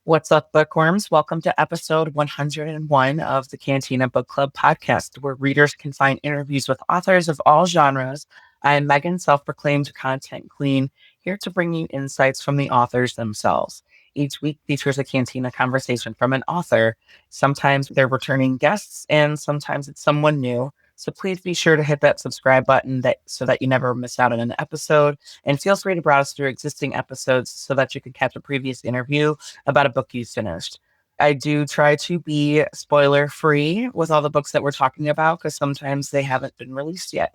What's up, bookworms? Welcome to episode 101 of the Cantina Book Club podcast, where readers can find interviews with authors of all genres. I am Megan, self proclaimed content queen, here to bring you insights from the authors themselves. Each week features a Cantina conversation from an author. Sometimes they're returning guests, and sometimes it's someone new. So please be sure to hit that subscribe button so that you never miss out on an episode. And feel free to browse through existing episodes so that you can catch a previous interview about a book you finished. I do try to be spoiler free with all the books that we're talking about because sometimes they haven't been released yet.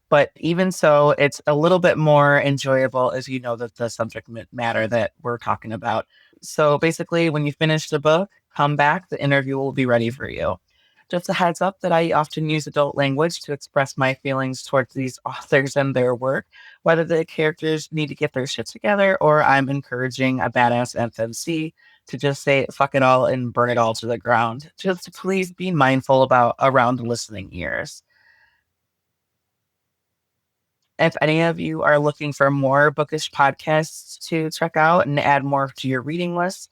But even so, it's a little bit more enjoyable as you know that the subject matter that we're talking about. So basically, when you finish the book, come back, the interview will be ready for you. Just a heads up that I often use adult language to express my feelings towards these authors and their work, whether the characters need to get their shit together or I'm encouraging a badass FMC to just say fuck it all and burn it all to the ground. Just please be mindful about around listening ears. If any of you are looking for more bookish podcasts to check out and add more to your reading list,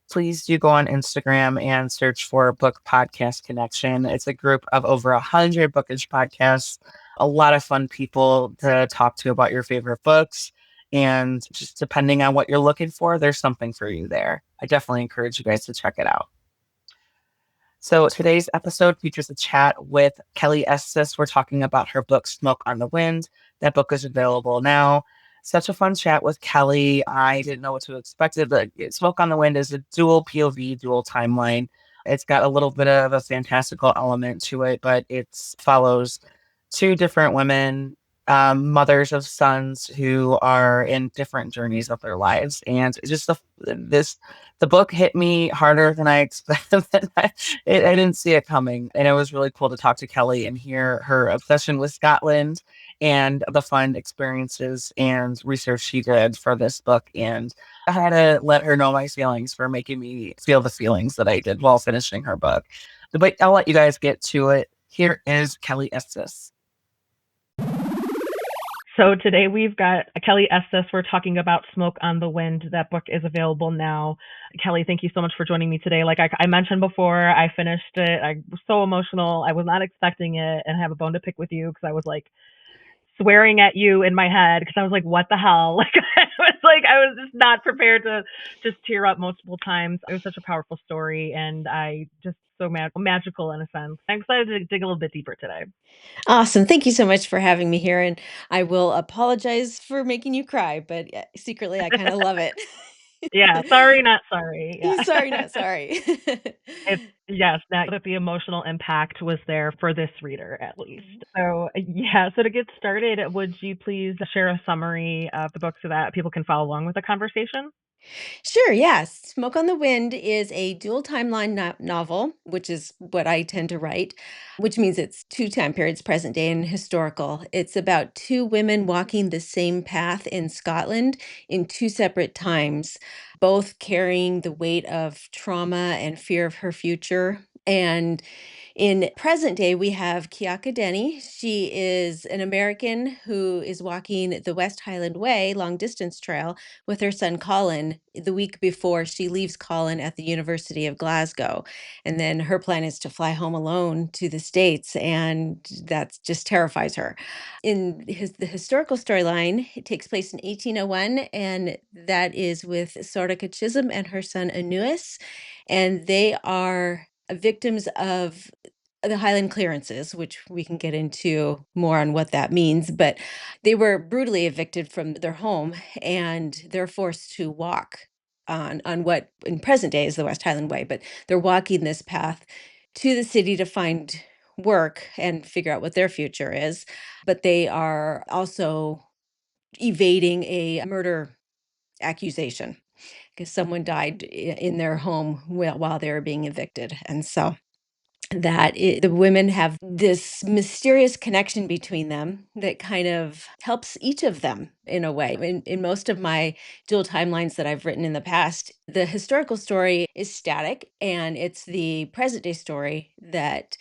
please do go on Instagram and search for Book Podcast Connection. It's a group of over 100 bookish podcasts, a lot of fun people to talk to about your favorite books. And just depending on what you're looking for, there's something for you there. I definitely encourage you guys to check it out. So today's episode features a chat with Kelli Estes. We're talking about her book, Smoke on the Wind. That book is available now. Such a fun chat with Kelli. I didn't know what to expect. But Smoke on the Wind is a dual POV, dual timeline. It's got a little bit of a fantastical element to it, but it follows two different women, mothers of sons who are in different journeys of their lives. And just the book hit me harder than I expected. I didn't see it coming. And it was really cool to talk to Kelli and hear her obsession with Scotland and the fun experiences and research she did for this book. And I had to let her know my feelings for making me feel the feelings that I did while finishing her book. But I'll let you guys get to it. Here is Kelli Estes. So today we've got Kelli Estes. We're talking about Smoke on the Wind. That book is available now. Kelli, thank you so much for joining me today. Like I mentioned before, I finished it. I was so emotional. I was not expecting it and have a bone to pick with you because I was like swearing at you in my head because I was like, what the hell? I was just not prepared to just tear up multiple times. It was such a powerful story and I just so magical in a sense. I'm excited to dig a little bit deeper today. Awesome. Thank you so much for having me here. And I will apologize for making you cry, but secretly, I kind of love it. Yeah, sorry, not sorry. Yeah. Sorry, not sorry. It's yes, that the emotional impact was there for this reader at least. So yeah, so to get started, would you please share a summary of the book so that people can follow along with the conversation? Sure, yes. Smoke on the Wind is a dual timeline novel, which is what I tend to write, which means it's two time periods, present day and historical. It's about two women walking the same path in Scotland in two separate times, both carrying the weight of trauma and fear of her future. And in present day, we have Kiaka Denny. She is an American who is walking the West Highland Way long distance trail with her son Colin the week before she leaves Colin at the University of Glasgow. And then her plan is to fly home alone to the States, and that just terrifies her. The historical storyline, it takes place in 1801, and that is with Soraka Chisholm and her son Anuis. And they are victims of the Highland clearances, which we can get into more on what that means, but they were brutally evicted from their home and they're forced to walk on what in present day is the West Highland Way, but they're walking this path to the city to find work and figure out what their future is. But they are also evading a murder accusation because someone died in their home while they were being evicted. And so the women have this mysterious connection between them that kind of helps each of them in a way. In most of my dual timelines that I've written in the past, the historical story is static and it's the present day story that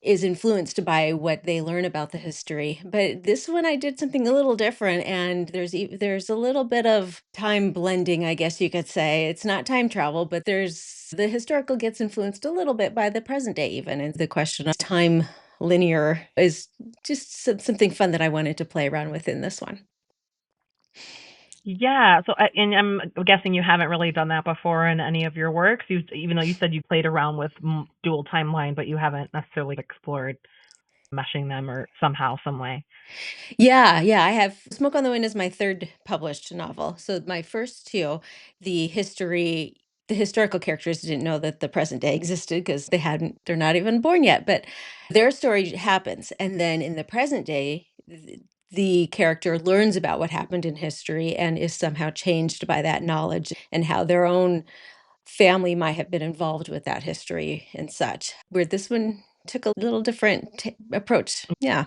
is influenced by what they learn about the history. But this one I did something a little different, and there's a little bit of time blending, I guess you could say. It's not time travel, but there's the historical gets influenced a little bit by the present day even, and the question of time linear is just something fun that I wanted to play around with in this one. Yeah. So, and I'm guessing you haven't really done that before in any of your works. Even though you said you played around with dual timeline, but you haven't necessarily explored meshing them or somehow, some way. Yeah, yeah, I have Smoke on the Wind is my third published novel. So my first two, the historical characters didn't know that the present day existed because they're not even born yet, but their story happens. And then in the present day, the character learns about what happened in history and is somehow changed by that knowledge and how their own family might have been involved with that history and such. Where this one took a little different approach. Yeah.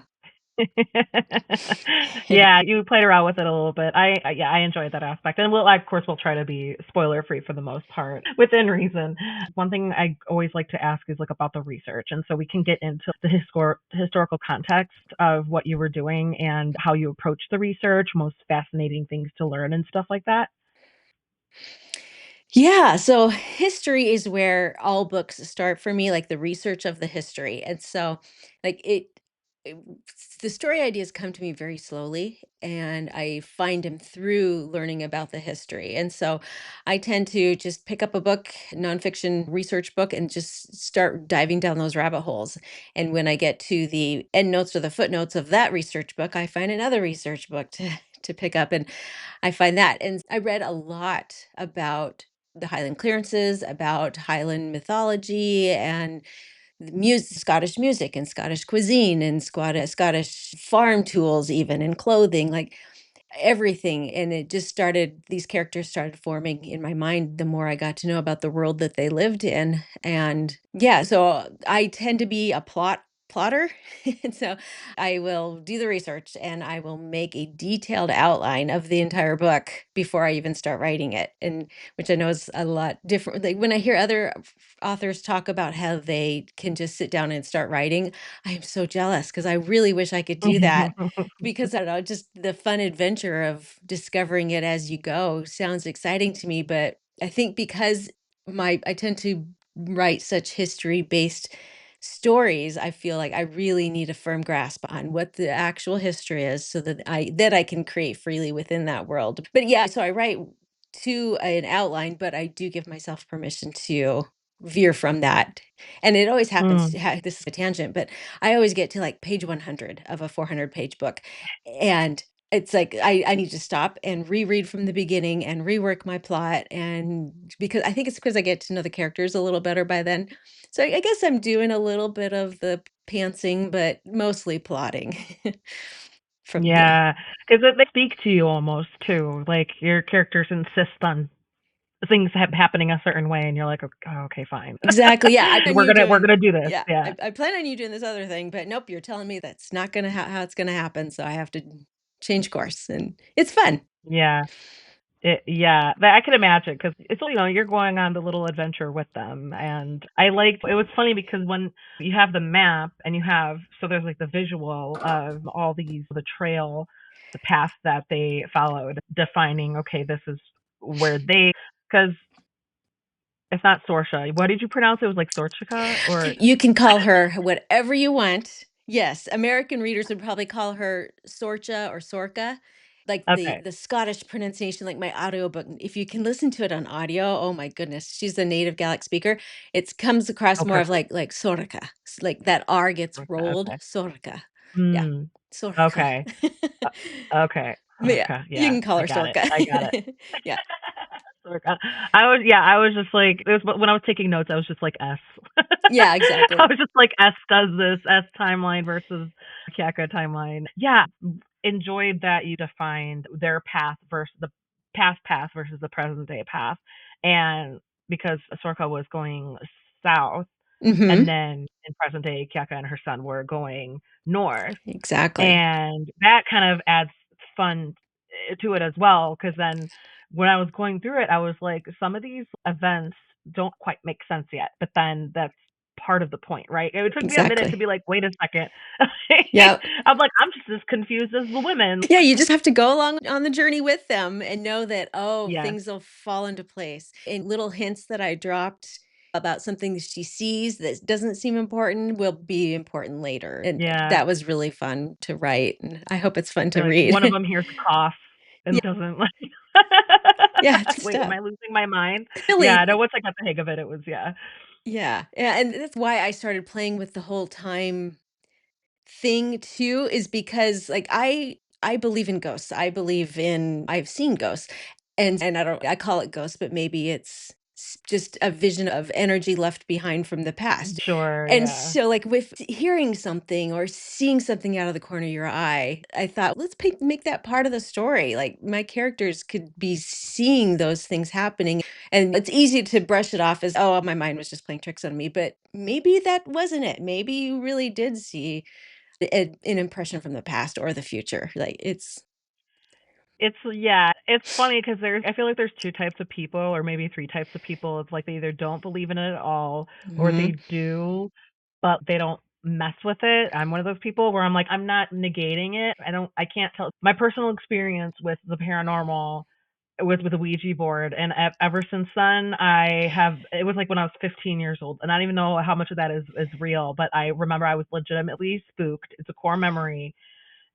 Yeah, you played around with it a little bit. Yeah, I enjoyed that aspect, and of course we'll try to be spoiler free for the most part within reason. One thing I always like to ask is like about the research, and so we can get into the historical context of what you were doing and how you approach the research, most fascinating things to learn and stuff like that. Yeah, so history is where all books start for me, like the research of the history. And so, like it the story ideas come to me very slowly, and I find them through learning about the history. And so I tend to just pick up a book, nonfiction research book, and just start diving down those rabbit holes. And when I get to the end notes or the footnotes of that research book, I find another research book to pick up. And I find that. And I read a lot about the Highland clearances, about Highland mythology and the Scottish music and Scottish cuisine and Scottish farm tools, even and clothing, like everything. And it just started, these characters started forming in my mind the more I got to know about the world that they lived in. And yeah, so I tend to be a plotter. And so I will do the research and I will make a detailed outline of the entire book before I even start writing it. And which I know is a lot different. Like when I hear other authors talk about how they can just sit down and start writing, I am so jealous because I really wish I could do that because I don't know, just the fun adventure of discovering it as you go sounds exciting to me. But I think because I tend to write such history based stories, I feel like I really need a firm grasp on what the actual history is so that I can create freely within that world. But yeah, so I write to an outline, but I do give myself permission to veer from that. And it always happens Mm, this is a tangent, but I always get to like page 100 of a 400-page book. And it's like I need to stop and reread from the beginning and rework my plot. And because I think it's because I get to know the characters a little better by then. So I guess I'm doing a little bit of the pantsing, but mostly plotting. From yeah. yeah, because they speak to you almost too. Like your characters insist on things happening a certain way, and you're like, oh, okay, fine. Exactly. Yeah. I plan We're gonna do this. yeah, Yeah. I plan on you doing this other thing, but nope, you're telling me that's not gonna how it's gonna happen. So I have to change course and it's fun. Yeah. Yeah, but I could imagine because it's you're going on the little adventure with them, and I liked it was funny because when you have the map and you have there's like the visual of all these the trail, the path that they followed, defining okay this is where they because it's not Sorsha. What did you pronounce it? It was like Sorchika or You can call her whatever you want. Yes, American readers would probably call her Sorcha or Sorka. Like okay the Scottish pronunciation, like my audiobook, if you can listen to it on audio, oh my goodness, she's a native Gaelic speaker. It comes across oh more of perfect like Sorka, like that R gets rolled. okay Sorka. Yeah, mm, Sorka. okay okay But yeah, okay you yeah can call I her got it Sorka. I got it. Yeah. I was just like, it was when I was taking notes, I was just like S. Yeah, I exactly. was just like S does this, S timeline versus Kyaka timeline. Yeah, enjoyed that you defined their path versus the past path versus the present day path. And because Sorka was going south, and Hmm. then in present day, Kyaka and her son were going north. Exactly. And that kind of adds fun to it as well, because then when I was going through it, I was like, some of these events don't quite make sense yet, but then that's part of the point, right? It took me a minute to Exactly. be like, wait a second. Yep. I'm like, I'm just as confused as the women. Yeah, you just have to go along on the journey with them and know that, oh, Yes. things will fall into place. And little hints that I dropped about something that she sees that doesn't seem important will be important later. And Yeah. that was really fun to write. And I hope it's fun to Or like one of read. them hears a cough Yeah, and doesn't like yeah, it's good wait, am stuff. I losing my mind? Yeah, no, Really, once I got the hang of it, it was yeah. yeah. Yeah. And that's why I started playing with the whole time thing too, is because like I believe in ghosts. I've seen ghosts. And I call it ghosts, but maybe it's just a vision of energy left behind from the past. Sure, And yeah. so like with hearing something or seeing something out of the corner of your eye, I thought, let's make that part of the story. Like my characters could be seeing those things happening. And it's easy to brush it off as, oh, my mind was just playing tricks on me. But maybe that wasn't it. Maybe you really did see an impression from the past or the future. Like it's It's yeah, it's funny because there's I feel like there's 2 types of people or maybe 3 types of people. It's like they either don't believe in it at all or Mhm. they do, but they don't mess with it. I'm one of those people where I'm like, I'm not negating it. I can't tell. My personal experience with the paranormal was with a Ouija board, and ever since then, it was like when I was 15 years old, and I don't even know how much of that is real, but I remember I was legitimately spooked. It's a core memory,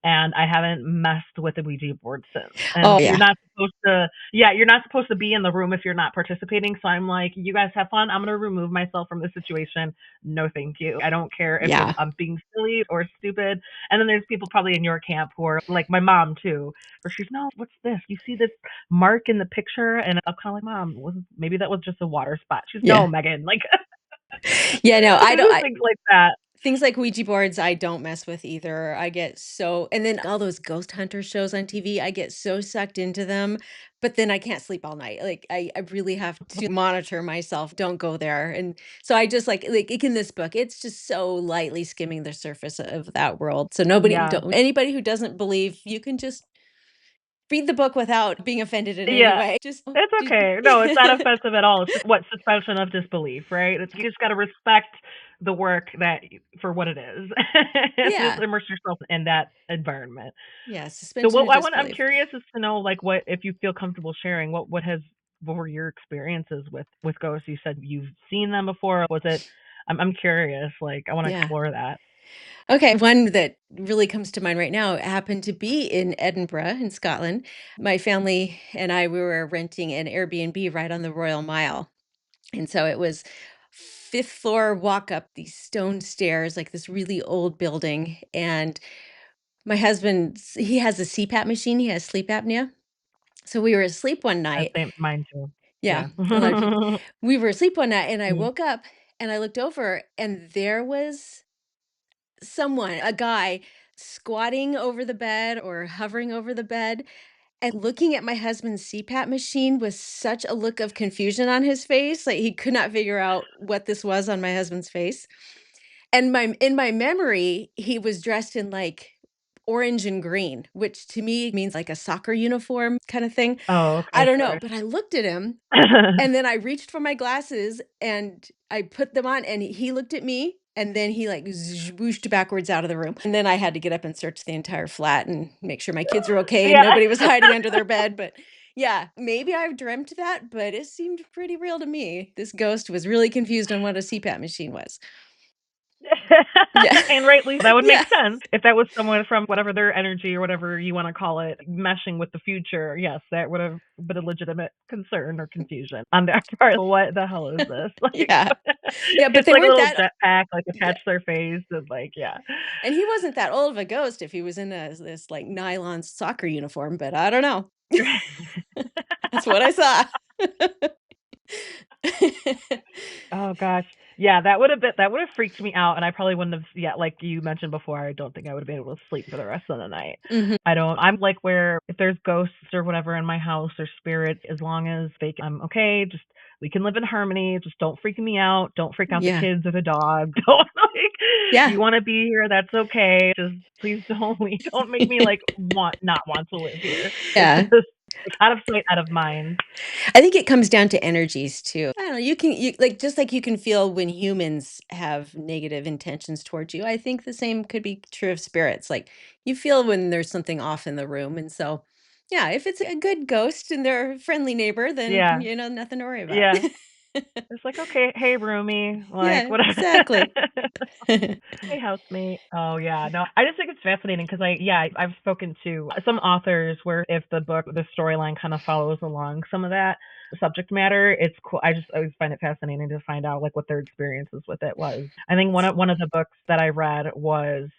and I haven't messed with the Ouija board since. Oh And yeah. you're not supposed to be in the room if you're not participating. So I'm like, you guys have fun. I'm going to remove myself from the situation. No, thank you. I don't care if Yeah. I'm being silly or stupid. And then there's people probably in your camp who are like my mom too, where she's, no, what's this? You see this mark in the picture? And I'm kind of like, mom, maybe that was just a water spot. She's, no, Yeah. Megan, like Yeah, no, I don't things like that. things like Ouija boards I don't mess with either. I get so and then all those ghost hunter shows on TV, I get so sucked into them, but then I can't sleep all night. Like I really have to monitor myself. Don't go there. And so I just like in this book, it's just so lightly skimming the surface of that world. So Yeah. anybody who doesn't believe, you can just read the book without being offended in any Yeah. way. Just It's okay. No, it's not offensive at all. It's just what suspension of disbelief, right? You just got to respect the work for what it is, and just yeah. immerse yourself in that environment. Yeah, So suspension of I'm disbelief. curious as to know like what if you feel comfortable sharing what were your experiences with ghosts? You said you've seen them before. Was it? I'm curious. Like I want to Yeah. explore that. Okay, one that really comes to mind right now happened to be in Edinburgh in Scotland. My family and I, we were renting an Airbnb right on the Royal Mile. And so it was fifth floor walk up these stone stairs, like this really old building. And my husband, he has a CPAP machine, he has sleep apnea. So we were asleep one night. Same mine too. Yeah, Yeah. a lot of people. We were asleep one night and I Mm. woke up and I looked over and there was a guy squatting over the bed or hovering over the bed and looking at my husband's CPAP machine with such a look of confusion on his face, like he could not figure out what this was on my husband's face. And in my memory, he was dressed in like orange and green, which to me means like a soccer uniform kind of thing. Oh, I okay, don't know, sure. but I looked at him and then I reached for my glasses and I put them on and he looked at me and then he like whooshed backwards out of the room. And then I had to get up and search the entire flat and make sure my kids were okay and Yeah. nobody was hiding under their bed. But yeah, maybe I've dreamt that, but it seemed pretty real to me. This ghost was really confused on what a CPAP machine was. Yeah. And rightly, that would make Yeah. sense if that was someone from whatever their energy or whatever you want to call it, meshing with the future. Yes, that would have been a legitimate concern or confusion on their part. What the hell is this? Like, Yeah. Yeah, but it's they like a weren't little that jetpack, like yeah. attached to their face, and like, yeah. And he wasn't that old of a ghost if he was in this like nylon soccer uniform, but I don't know. That's what I saw. Oh gosh. Yeah, that would have freaked me out and I probably wouldn't have yeah, like you mentioned before, I don't think I would have been able to sleep for the rest of the night. Mhm. I'm like where if there's ghosts or whatever in my house or spirits, as long as I'm okay, just we can live in harmony. Just don't freak me out. Don't freak out the Yeah. kids or the dog. Don't like Yeah. you want to be here, that's okay. Just please don't don't make me like not want to live here. It's Yeah. Like, out of sight, out of mind. I think it comes down to energies too. I don't know, you like, just like you can feel when humans have negative intentions towards you, I think the same could be true of spirits. Like, you feel when there's something off in the room, and so, yeah, if it's a good ghost and they're a friendly neighbor, then, Yeah, nothing to worry about. yeah. It's like, "Okay, hey, roomie," like, Yeah, whatever. exactly. Hey, housemate. Oh, yeah, no, I just think it's fascinating because I've spoken to some authors where if the storyline kind of follows along some of that subject matter, it's cool. I just always find it fascinating to find out, like, what their experiences with it was. I think one of the books that I read was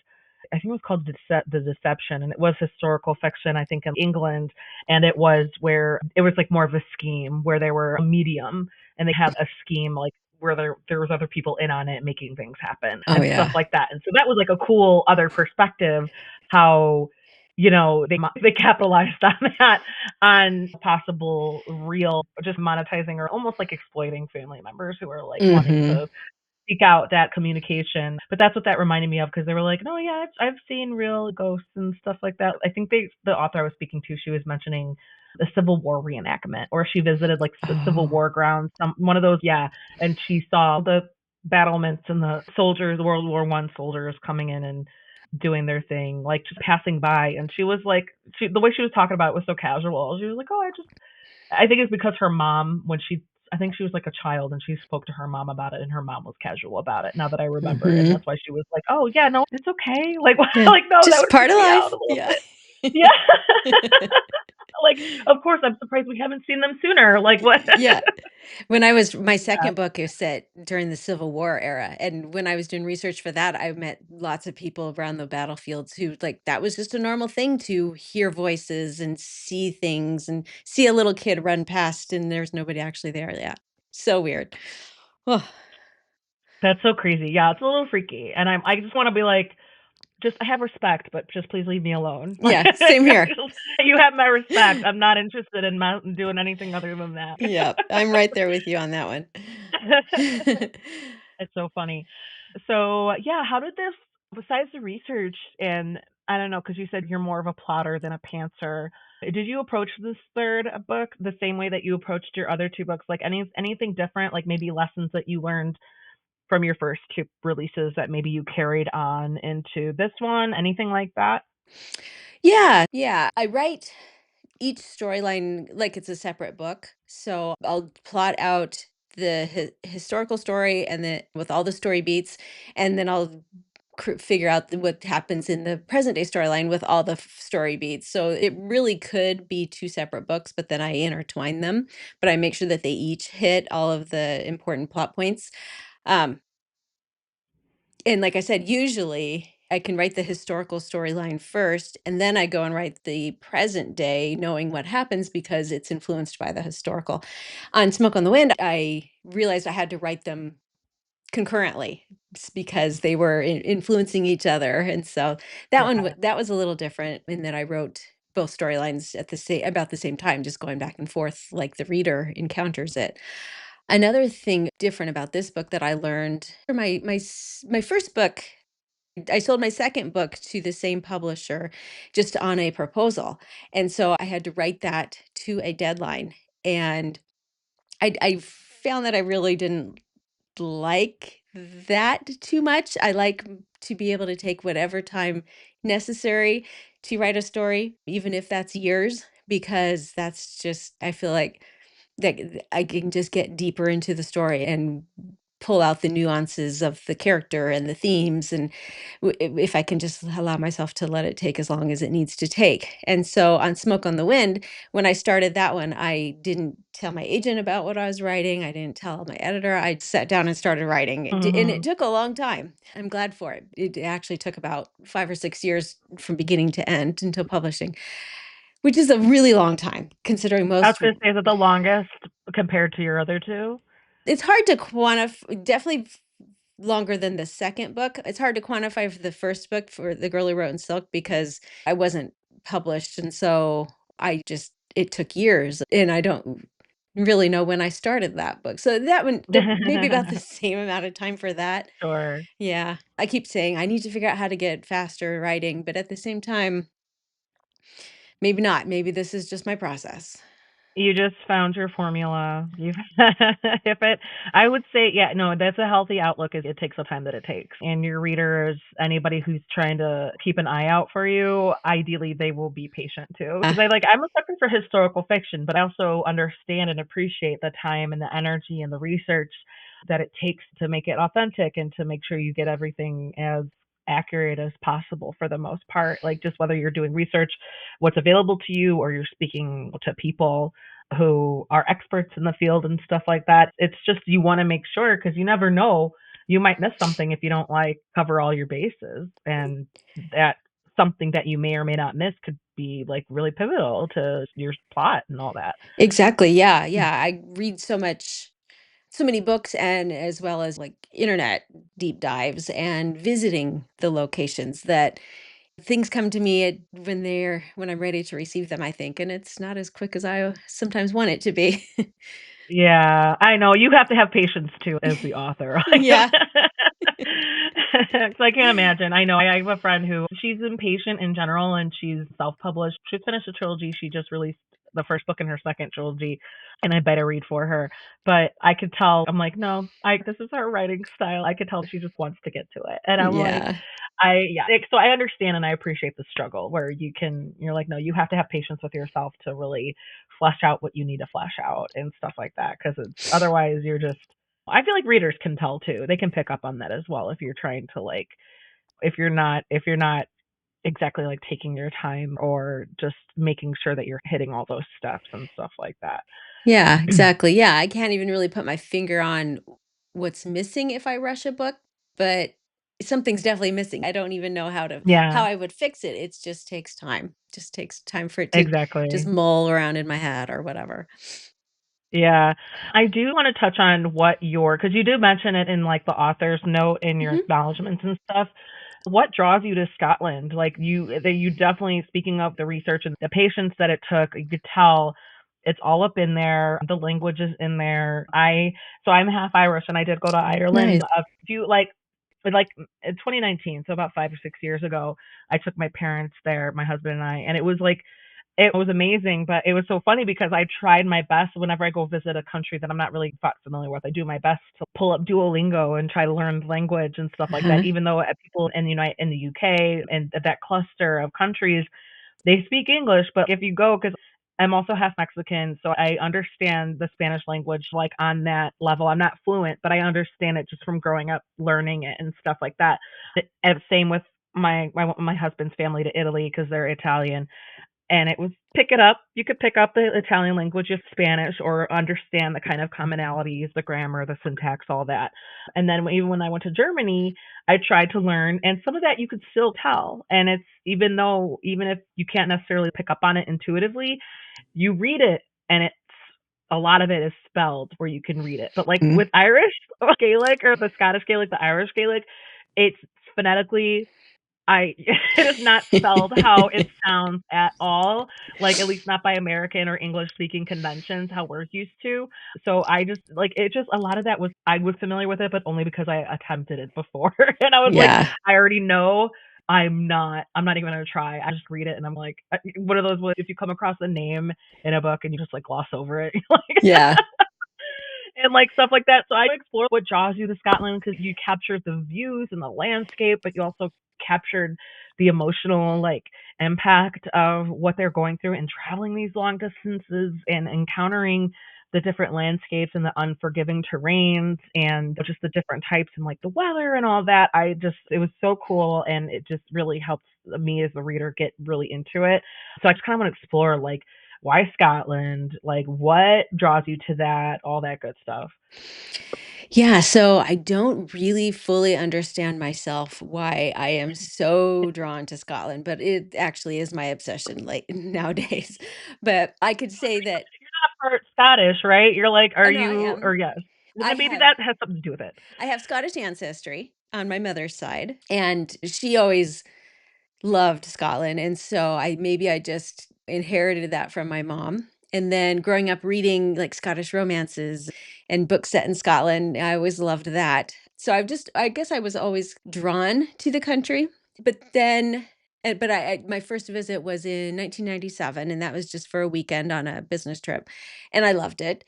I think it was called The Deception, and it was historical fiction, I think, in England, and it was where it was, like, more of a scheme where they were a medium, and they had a scheme, like, where there was other people in on it making things happen Oh, and stuff yeah. like that. And so that was like a cool other perspective how they capitalized on that on possible real just monetizing or almost like exploiting family members who are like wanting Mhm. to seek out that communication. But that's what that reminded me of because they were like, "No, yeah, I've seen real ghosts and stuff like that." I think the author I was speaking to, she was mentioning the Civil War reenactment, or she visited like the Civil Oh. War grounds, one of those, yeah, and she saw the battlements and the soldiers, the World War I soldiers coming in and doing their thing, like just passing by. And she was like, the way she was talking about it was so casual. She was like, "Oh, I think it's because her mom, I think she was like a child and she spoke to her mom about it and her mom was casual about it now that I remember. And Mhm. that's why she was like, "Oh, yeah, no, it's okay." Like, Yeah. like, no, that Just would part freak of me out life. a little Yeah. bit. Yeah. Like, of course, I'm surprised we haven't seen them sooner. Like, what? Yeah. When I was my Yeah, second book is set during the Civil War era, and when I was doing research for that, I met lots of people around the battlefields who, like, that was just a normal thing to hear voices and see things and see a little kid run past and there's nobody actually there. Yeah. So weird. Oh, that's so crazy. Yeah, it's a little freaky. And I just want to be like, just I have respect, but just please leave me alone. Like, yeah, same here. you have my respect. I'm not interested in doing anything other than that. Yeah, I'm right there with you on that one. It's so funny. So, yeah, how did this besides the research and I don't know, because you said you're more of a plotter than a pantser. Did you approach this third book the same way that you approached your other two books? Like anything different, like maybe lessons that you learned from your first two releases that maybe you carried on into this one? Anything like that? Yeah, yeah. I write each storyline like it's a separate book. So I'll plot out the historical story and then with all the story beats, and then I'll figure out what happens in the present day storyline with all the story beats. So it really could be two separate books, but then I intertwine them. But I make sure that they each hit all of the important plot points. Um, and like I said, usually I can write the historical storyline first, and then I go and write the present day, knowing what happens because it's influenced by the historical. On Smoke on the Wind, I realized I had to write them concurrently because they were influencing each other. And so Yeah. that was a little different in that I wrote both storylines at the same about the same time, just going back and forth like the reader encounters it. Another thing different about this book that I learned for my first book, I sold my second book to the same publisher just on a proposal. And so I had to write that to a deadline. And I found that I really didn't like that too much. I like to be able to take whatever time necessary to write a story, even if that's years, because that's just, I feel like that I can just get deeper into the story and pull out the nuances of the character and the themes and if I can just allow myself to let it take as long as it needs to take. And so on Smoke on the Wind, when I started that one, I didn't tell my agent about what I was writing. I didn't tell my editor. I sat down and started writing. And it Hmm. took a long time. I'm glad for it. It actually took about 5 or 6 years from beginning to end until publishing, which is a really long time considering I was most. gonna say, is it the longest compared to your other two? It's hard to quantify, definitely longer than the second book. It's hard to quantify for the first book for The Girl Who Wrote in Silk because I wasn't published, and so I just it took years, and I don't really know when I started that book. So that one, maybe about the same amount of time for that. Sure. Yeah, I keep saying I need to figure out how to get faster writing, but at the same time, Maybe not. Maybe this is just my process. You just found your formula. You've if it I would say, yeah, no, that's a healthy outlook is it takes the time that it takes. And your readers, anybody who's trying to keep an eye out for you, ideally they will be patient too. Uh, Because I'm a sucker for historical fiction, but I also understand and appreciate the time and the energy and the research that it takes to make it authentic and to make sure you get everything as accurate as possible for the most part. Like just whether you're doing research, what's available to you, or you're speaking to people who are experts in the field and stuff like that. It's just you want to make sure because you never know. You might miss something if you don't cover all your bases. And that something that you may or may not miss could be really pivotal to your plot and all that. exactly. Yeah. Yeah. I read so many books and as well as like internet deep dives and visiting the locations that things come to me when I'm ready to receive them, I think, and it's not as quick as I sometimes want it to be. Yeah, I know. You have to have patience too as the author. Yeah. 'Cause I can't imagine. I know. I have a friend who she's impatient in general and she's self-published. She's finished a trilogy. She just released the first book in her second trilogy, and I better read for her. But I could tell, I'm like, no, this is her writing style. I could tell she just wants to get to it. And I'm like, Yeah. so I understand and I appreciate the struggle where you're like, no, you have to have patience with yourself to really flesh out what you need to flesh out and stuff like that. Because it's otherwise you're just, I feel like readers can tell too. They can pick up on that as well if you're trying to if you're not exactly taking your time or just making sure that you're hitting all those steps and stuff like that. Yeah, exactly. Yeah, I can't even really put my finger on what's missing if I rush a book, but something's definitely missing. I don't even know how Yeah, I would fix it. It just takes time. Just takes time for it to just exactly. mull around in my head or whatever. Yeah. I do want to touch on what because you do mention it in the author's note in your Mhm. acknowledgments and stuff. What draws you to Scotland? You definitely, speaking of the research and the patience that it took, you could tell it's all up in there. The language is in there. So I'm half Irish and I did go to Ireland Nice. a few, in 2019, so about 5 or 6 years ago, I took my parents there, my husband and I, and it was amazing, but it was so funny because I tried my best whenever I go visit a country that I'm not really that familiar with. I do my best to pull up Duolingo and try to learn the language and stuff like that. Uh-huh. Even though people in the UK and that cluster of countries, they speak English, but if you go, because I'm also half Mexican, so I understand the Spanish language on that level. I'm not fluent, but I understand it just from growing up learning it and stuff like that. And same with my husband's family to Italy because they're Italian, and it was pick it up. You could pick up the Italian language of Spanish or understand the kind of commonalities, the grammar, the syntax, all that. And then even when I went to Germany, I tried to learn, and some of that you could still tell. And it's even if you can't necessarily pick up on it intuitively, you read it, and a lot of it is spelled where you can read it. But Mm. with Irish Gaelic or the Scottish Gaelic, the Irish Gaelic, it's phonetically it is not spelled how it sounds at all, at least not by American or English speaking conventions, how we're used to. So I just it just a lot of that I was familiar with it, but only because I attempted it before. And I was like, Yeah. I already know I'm not even gonna try. I just read it and I'm like one of those if you come across a name in a book and you just gloss over it, Yeah. and stuff like that. So I explored what draws you to Scotland because you captured the views and the landscape, but you also captured the emotional impact of what they're going through and traveling these long distances and encountering the different landscapes and the unforgiving terrains and just the different types and the weather and all that. It was so cool, and it just really helps me as a reader get really into it. So I just kind of want to explore why Scotland, what draws you to that, all that good stuff. Yeah, so I don't really fully understand myself why I am so drawn to Scotland, but it actually is my obsession like nowadays. But I could say that You're not part Scottish, right? You're are oh no, I you, or am. yes. Well, I then maybe have that has something to do with it. I have Scottish ancestry on my mother's side, and she always loved Scotland, and so I just inherited that from my mom. And then growing up reading like Scottish romances and books set in Scotland, I always loved that. So I guess I was always drawn to the country. But then But my first visit was in 1997, and that was just for a weekend on a business trip, and I loved it.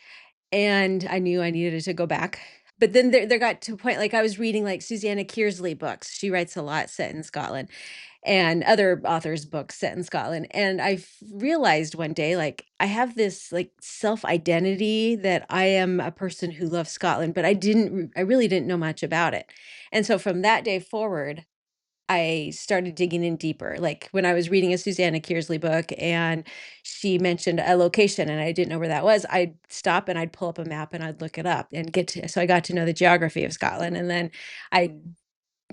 And I knew I needed to go back. But then there got to a point, like, I was reading, like, Susanna Kearsley books. She writes a lot set in Scotland, and other authors' books set in Scotland. And realized one day, like, I have this, like, self-identity that I am a person who loves Scotland, but I really didn't know much about it. And so from that day forward, I started digging in deeper. Like, when I was reading a Susanna Kearsley book and she mentioned a location and I didn't know where that was, I'd stop and I'd pull up a map and I'd look it up and so I got to know the geography of Scotland. And then I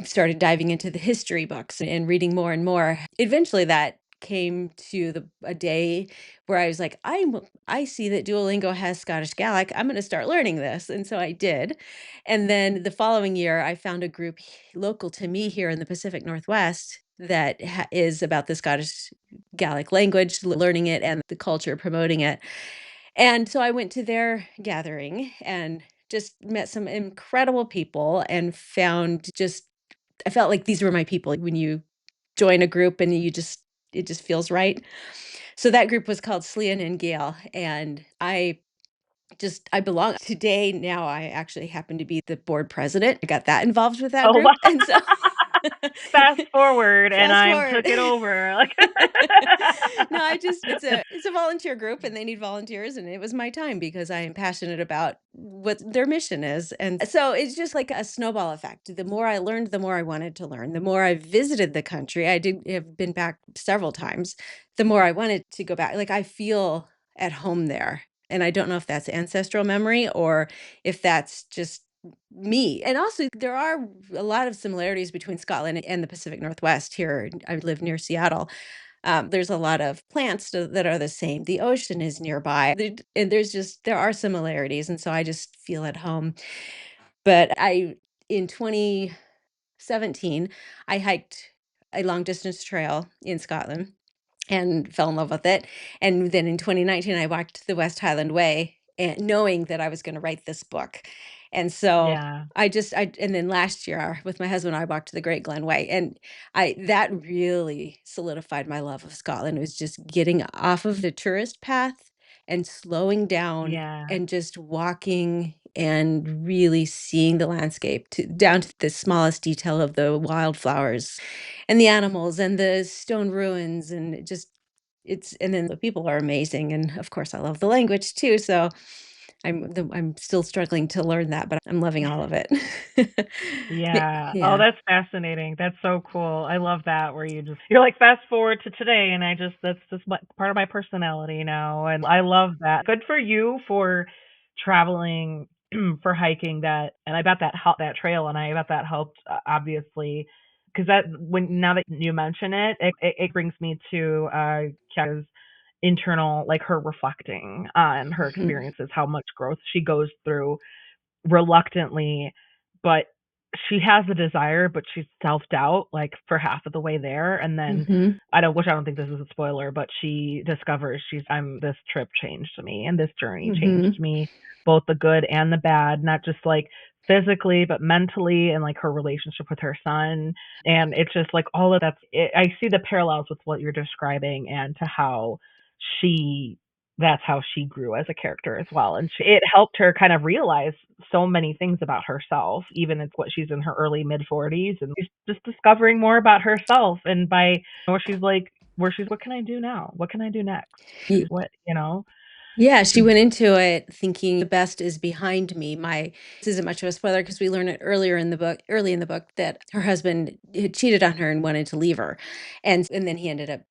started diving into the history books and reading more and more. Eventually that came to a day where I was like, I see that Duolingo has Scottish Gaelic. I'm going to start learning this. And so I did. And then the following year I found a group local to me here in the Pacific Northwest that is about the Scottish Gaelic language, learning it and the culture, promoting it. And so I went to their gathering and just met some incredible people and found just I felt like these were my people when you join a group and it just feels right. So that group was called Slean and Gale, and I belong. Today, now I actually happen to be the board president. I got that involved with that Oh, wow. group, and so Fast forward, and fast I forward. took it over. Like, No, it's a volunteer group and they need volunteers and it was my time because I am passionate about what their mission is. And so it's just like a snowball effect. The more I learned, the more I wanted to learn. The more I visited the country, I did have been back several times. The more I wanted to go back. Like I feel at home there. And I don't know if that's ancestral memory or if that's just me. And also there are a lot of similarities between Scotland and the Pacific Northwest here. I live near Seattle. There's a lot of plants that are the same. The ocean is nearby. And there are similarities. And so I just feel at home. But in 2017, I hiked a long distance trail in Scotland and fell in love with it. And then in 2019, I walked the West Highland Way and knowing that I was going to write this book. And so yeah. and then last year with my husband, I walked the Great Glen Way and that really solidified my love of Scotland. It was just getting off of the tourist path and slowing down Yeah. and just walking and really seeing the landscape down to the smallest detail of the wildflowers and the animals and the stone ruins and and then the people are amazing and of course I love the language too, so I'm still struggling to learn that, but I'm loving all of it. Yeah. Oh, Yeah. that's fascinating. That's so cool. I love that where you're like fast forward to today, and that's just part of my personality now, and I love that. Good for you for traveling for hiking that, and I bet that trail, and I bet that helped obviously, because that when now that you mention it brings me to Kiara's internal, like her reflecting on her Mhm. experiences, how much growth she goes through reluctantly, but she has the desire, but she's self-doubt like for half of the way there. And then Mhm. I don't think this is a spoiler, but she discovers this trip changed me and this journey changed Mhm. me, both the good and the bad, not just like physically, but mentally and like her relationship with her son. And it's just like all of I see the parallels with what you're describing and to how she that's how she grew as a character as well. And it helped her kind of realize so many things about herself, even it's what she's in her early mid 40s and she's just discovering more about herself. And by where she's, what can I do now? What can I do next? Ye What, you know? Yeah, she went into it thinking the best is behind me. This isn't much of a spoiler because we learn it early in the book that her husband had cheated on her and wanted to leave her. And then he ended up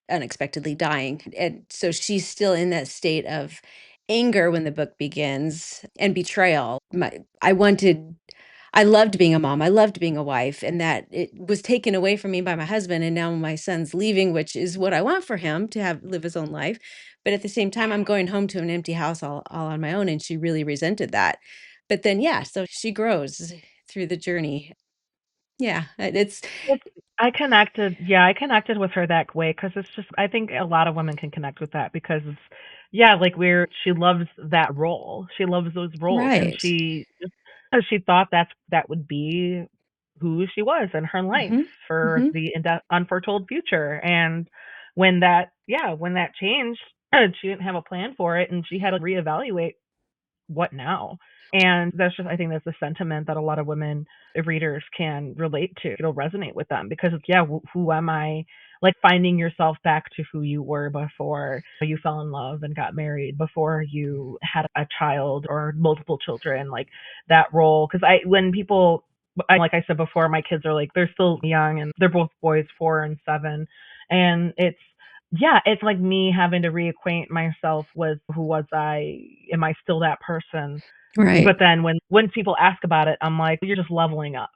unexpectedly dying. And so she's still in that state of anger when the book begins and betrayal. I loved being a mom. I loved being a wife, and that it was taken away from me by my husband. And now my son's leaving, which is what I want for him to live his own life. But at the same time, I'm going home to an empty house all on my own. And she really resented that. But then, yeah, so she grows through the journey. Yeah, it's, It's I connected with her that way because it's just I think a lot of women can connect with that because it's yeah, like she loves that role. She loves those roles and right. she thought that would be who she was and her life Mm-hmm. for Mm-hmm. the unforetold future. And when that changed, she didn't have a plan for it, and she had to reevaluate what now. And that's just, I think that's the sentiment that a lot of women readers can relate to. It'll resonate with them because it's, yeah, who am I? Like finding yourself back to who you were before you fell in love and got married, before you had a child or multiple children, like that role. Because when people, like I said before, my kids are like, they're still young and they're both boys, 4 and 7. And it's like me having to reacquaint myself with who was I? Am I still that person? Right. But then when people ask about it, I'm like, you're just leveling up.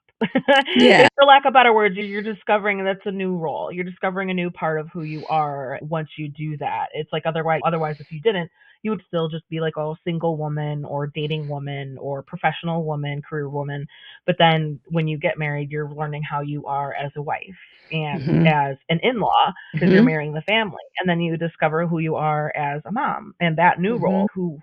Yeah. It's, for lack of better words, you're discovering that's a new role. You're discovering a new part of who you are once you do that. It's like otherwise if you didn't, you would still just be like, oh, single woman or dating woman or professional woman, career woman. But then when you get married, you're learning how you are as a wife and Mm-hmm. as an in-law because you're Mm-hmm. marrying the family. And then you discover who you are as a mom and that new Mm-hmm. role. Who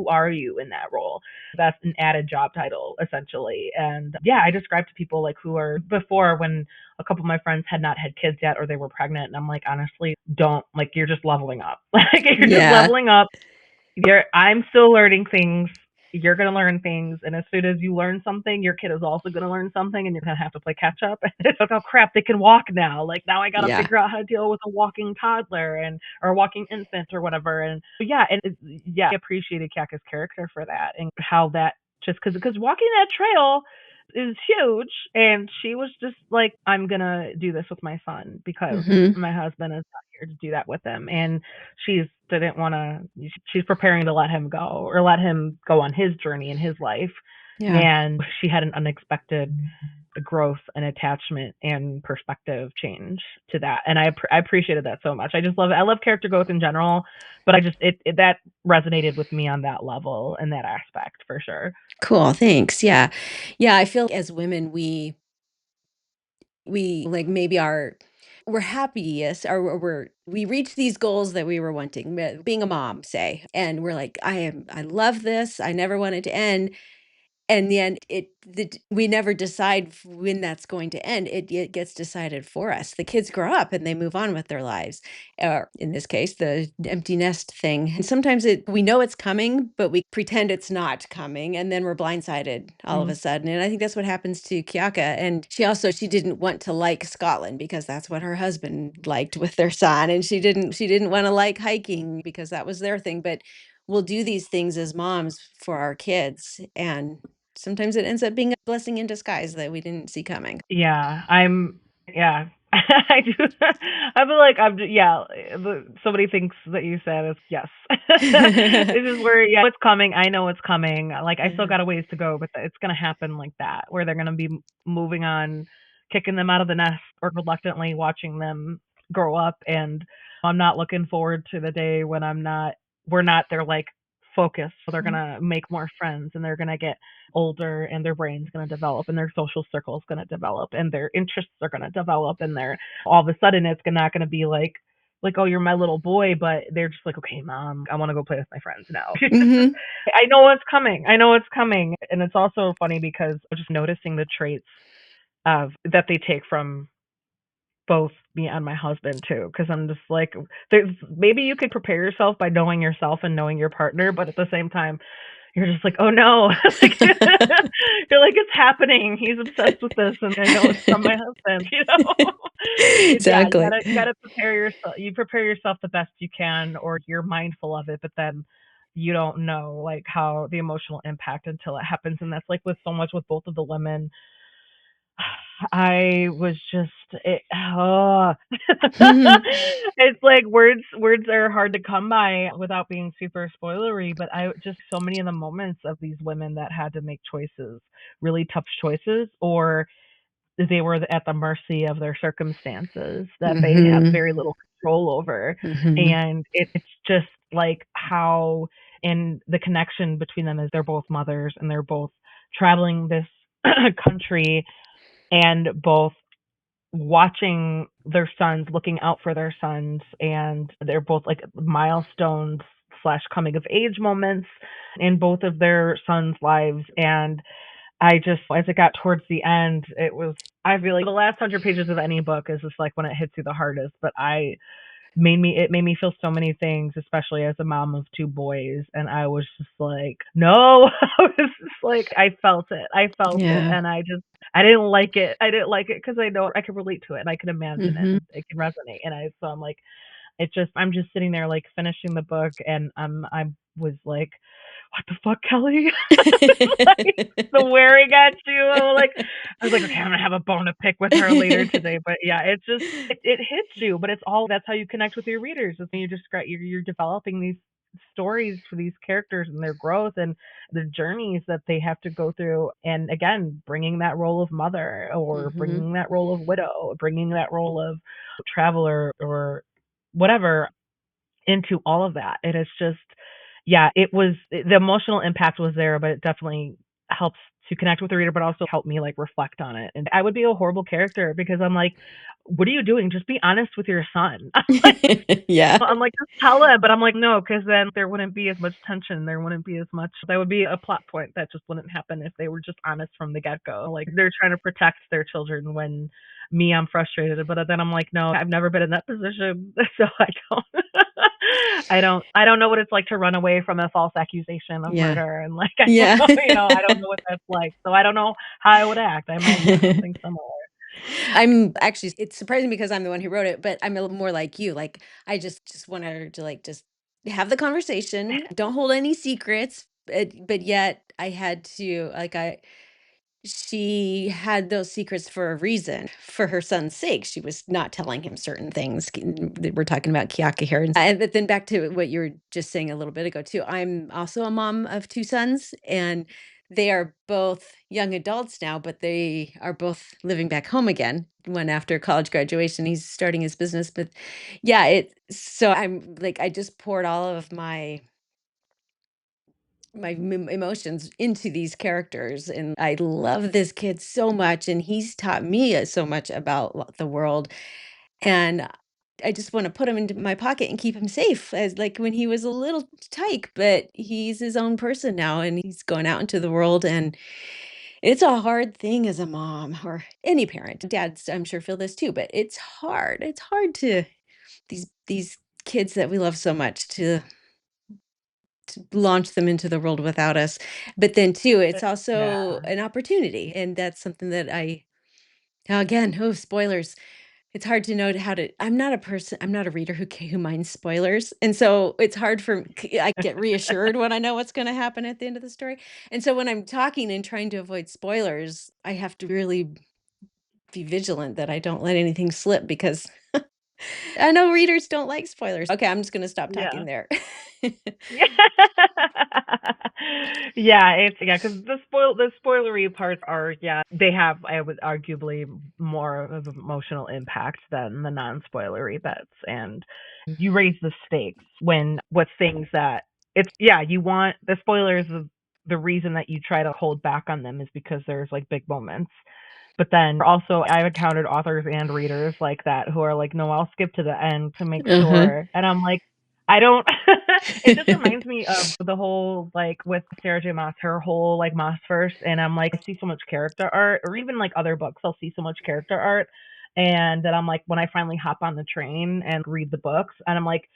are you in that role? That's an added job title essentially. And yeah, I describe to people like who are before, when a couple of my friends had not had kids yet or they were pregnant, and I'm like, honestly, don't, like, you're just leveling up. Like you're just Yeah. leveling up. I'm still learning things. You're going to learn things. And as soon as you learn something, your kid is also going to learn something, and you're going to have to play catch up. And it's like, oh crap, they can walk now. Like now I got to Yeah. figure out how to deal with a walking toddler or a walking infant or whatever. And yeah, I appreciated Kaka's character for that and how that, just because walking that trail is huge. And she was just like, I'm going to do this with my son because Mm-hmm. my husband is not here to do that with him. And she's preparing to let him go, or let him go on his journey in his life. Yeah. And she had an unexpected growth and attachment and perspective change to that. And I appreciated that so much. I just love it. I love character growth in general, but I just, that resonated with me on that level and that aspect for sure. Cool. Thanks. Yeah. Yeah. I feel like as women, we like maybe we're happiest or we reach these goals that we were wanting, being a mom, say, and we're like, I love this. I never want it to end. And then we never decide when that's going to end. It gets decided for us. The kids grow up and they move on with their lives. Or in this case, the empty nest thing. And sometimes we know it's coming, but we pretend it's not coming, and then we're blindsided all of Mm. a sudden. And I think that's what happens to Kiaka. And she didn't want to like Scotland because that's what her husband liked with their son, and she didn't want to like hiking because that was their thing. But we'll do these things as moms for our kids, and sometimes it ends up being a blessing in disguise that we didn't see coming. Yeah, yeah. I do. I feel like yeah. Somebody thinks that you said is yes. This is where, yeah, it's coming. I know it's coming. Like I still Yeah. got a ways to go, but it's gonna happen like that, where they're gonna be moving on, kicking them out of the nest, or reluctantly watching them grow up. And I'm not looking forward to the day when we're not their like focus. So they're Mhm. gonna make more friends, and they're gonna get older, and their brain's going to develop, and their social circle is going to develop, and their interests are going to develop, and they're all of a sudden it's not going to be like, oh, you're my little boy, but they're just like, okay, mom, I want to go play with my friends now. Mhm. I know it's coming. I know it's coming. And it's also funny because I'm just noticing the traits of that they take from both me and my husband too, because I'm just like, there's maybe you could prepare yourself by knowing yourself and knowing your partner, but at the same time you're just like, oh no, like, you're like, it's happening. He's obsessed with this, and I know it's from my husband. Yeah, Exactly. you gotta prepare yourself. You prepare yourself the best you can, or you're mindful of it, but then you don't know like how the emotional impact until it happens, and that's like with so much with both of the women. I was just Mhm. it's like words are hard to come by without being super spoilery, but I just, so many of the moments of these women that had to make choices, really tough choices, or they were at the mercy of their circumstances that they have Mhm. very little control over. Mhm. And it's just like how, and the connection between them is they're both mothers, and they're both traveling this country, and both watching their sons, looking out for their sons, and they're both like milestones slash coming of age moments in both of their sons' lives. And as it got towards the end, I feel like the last 100 pages of any book is just like when it hits you the hardest. But it made me feel so many things, especially as a mom of two boys. And I was just like, no, I was just like, I felt it. Yeah. And I didn't like it. I didn't like it because I know I could relate to it and I can imagine it Hmm. and it can resonate. So I'm like, I'm just sitting there like finishing the book and I was like, what the fuck, Kelly? Like the wearing at you. I was like, okay, I'm gonna have a bone to pick with her later today. But yeah, it hits you. But it's all that's how you connect with your readers. Is when you're developing these stories for these characters and their growth and the journeys that they have to go through. And again, bringing that role of mother or Hmm. bringing that role of widow, bringing that role of traveler or whatever into all of that. It is just, yeah, the emotional impact was there, but it definitely helps to connect with the reader, but also help me like reflect on it. And I would be a horrible character because I'm like, what are you doing? Just be honest with your son. Yeah. I'm like, just tell him. But I'm like, no, because then there wouldn't be as much tension. There wouldn't be as much. That would be a plot point that just wouldn't happen if they were just honest from the get go. Like they're trying to protect their children when I'm frustrated. But then I'm like, no, I've never been in that position, so I don't. I don't know what it's like to run away from a false accusation of Yeah. murder, and like I don't Yeah. know, I don't know what that's like. So I don't know how I would act. I might do something similar. I'm actually, it's surprising because I'm the one who wrote it, but I'm a little more like you. Like, I just want her to like just have the conversation, don't hold any secrets. But yet I had to like she had those secrets for a reason. For her son's sake, she was not telling him certain things. We're talking about Kiyaka here. And but then back to what you were just saying a little bit ago, too. I'm also a mom of two sons, and they are both young adults now, but they are both living back home again. One after college graduation, he's starting his business. But yeah, so I'm like, I just poured all of my emotions into these characters, and I love this kid so much, and he's taught me so much about the world. And I just want to put him into my pocket and keep him safe, as like when he was a little tyke, but he's his own person now and he's going out into the world. And it's a hard thing as a mom or any parent. Dads, I'm sure, feel this too, but it's hard to these kids that we love so much to launch them into the world without us. But then too, it's Yeah. also an opportunity. And that's something that again, oh, spoilers. It's hard to know how to, I'm not a reader who minds spoilers. And so it's hard I get reassured when I know what's going to happen at the end of the story. And so when I'm talking and trying to avoid spoilers, I have to really be vigilant that I don't let anything slip because I know readers don't like spoilers. Okay, I'm just going to stop Yeah. talking there. Yeah. Yeah, it's yeah, because the spoilery parts are, yeah, they have, I would arguably, more of an emotional impact than the non-spoilery bits. And you raise the stakes when with things that it's, yeah, you want the spoilers of the reason that you try to hold back on them is because there's like big moments. But then also, I've encountered authors and readers like that who are like, no, I'll skip to the end to make Uh-huh. sure. And I'm like, I don't. It just reminds me of the whole, like, with Sarah J. Maas, her whole, like, Maas verse. And I'm like, I see so much character art, or even like other books, I'll see so much character art. And then I'm like, when I finally hop on the train and read the books, and I'm like,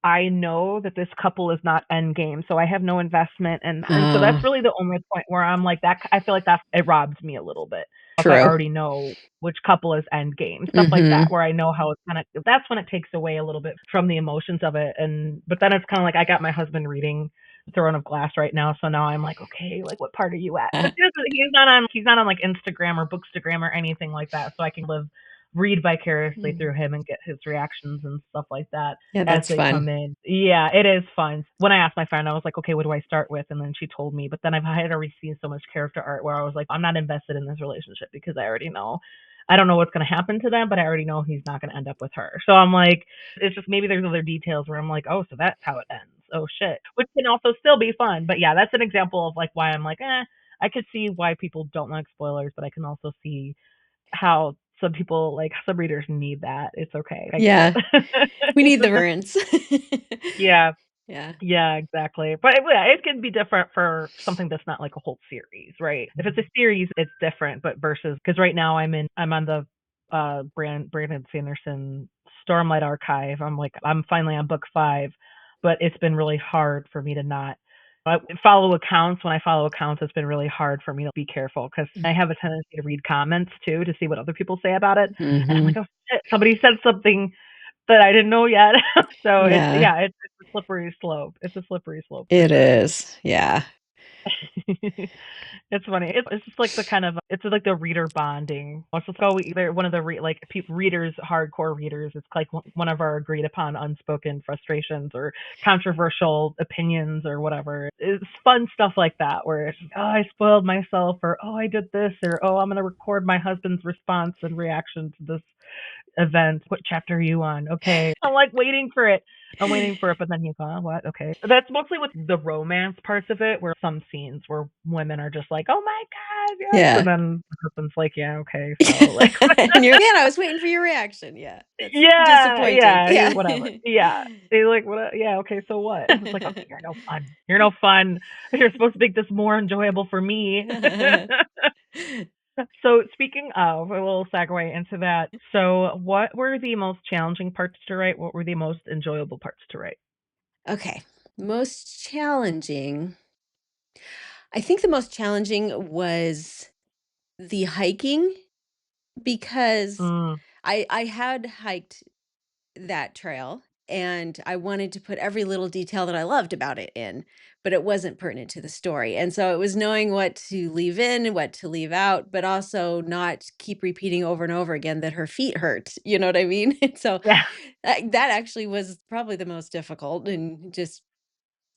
I know that this couple is not end game, so I have no investment. And so that's Oh, really the only point where I'm like, that, I feel like it robs me a little bit if I true. already know which couple is end game, stuff like that, Mhm. where I know how it's kind of, that's when it takes away a little bit from the emotions of it. And but then it's kind of like I got my husband reading Throne of Glass right now, so now I'm like, okay, like what part are you at? But he's not on like Instagram or Bookstagram or anything like that, so I can read vicariously through Mm. him and get his reactions and stuff like that Yeah, as that's they come fun. in. Yeah, it is fun. When I asked my friend, I was like, okay, what do I start with? And then she told me, but then I've had already seen so much character art where I was like, I'm not invested in this relationship because I already know. I don't know what's going to happen to them, but I already know he's not going to end up with her. So I'm like, it's just maybe there's other details where I'm like, oh, so that's how it ends. Oh, shit. Which can also still be fun. But yeah, that's an example of like why I'm like, I could see why people don't like spoilers, but I can also see how some people, like some readers need that. It's okay. I get Yeah, it. we need the variance. Yeah. Yeah. Yeah, exactly. But it can be different for something that's not like a whole series, right? If it's a series, it's different, but versus because right now I'm on the Brandon Sanderson Stormlight Archive. I'm finally on book 5, but it's been really hard for me to not follow accounts. When I follow accounts, it's been really hard for me to be careful because I have a tendency to read comments too to see what other people say about it. And I'm like, Hmm. oh shit, somebody said something that I didn't know yet. So Yeah, it's a slippery slope. It's a slippery slope for it sure. is. Yeah. It's funny. It's just like the kind of it's like the reader bonding. Let's just go either one of the readers, hardcore readers. It's like one of our agreed upon unspoken frustrations or controversial opinions or whatever. It's fun stuff like that where it's oh I spoiled myself or oh I did this or oh I'm gonna record my husband's response and reaction to this event. What chapter are you on? Okay. I'm like waiting for it. I'm waiting for it, but then he's on what? Okay. That's mostly with the romance parts of it, where some scenes where women are just like, oh my God, yes. Yeah. And then the husband's like, yeah, okay. So, like, And you're like, man, I was waiting for your reaction. Yeah. That's yeah, disappointing. yeah, Yeah. whatever. Yeah. He's like, what? Yeah, okay, so what? It's like, okay, you're no fun. You're no fun. You're supposed to make this more enjoyable for me. So speaking of, a little segue into that. So what were the most challenging parts to write? What were the most enjoyable parts to write? Okay. Most challenging. I think the most challenging was the hiking because Mm, I had hiked that trail and I wanted to put every little detail that I loved about it in, but it wasn't pertinent to the story. And so it was knowing what to leave in and what to leave out, but also not keep repeating over and over again that her feet hurt. You know what I mean? And so yeah. that actually was probably the most difficult and just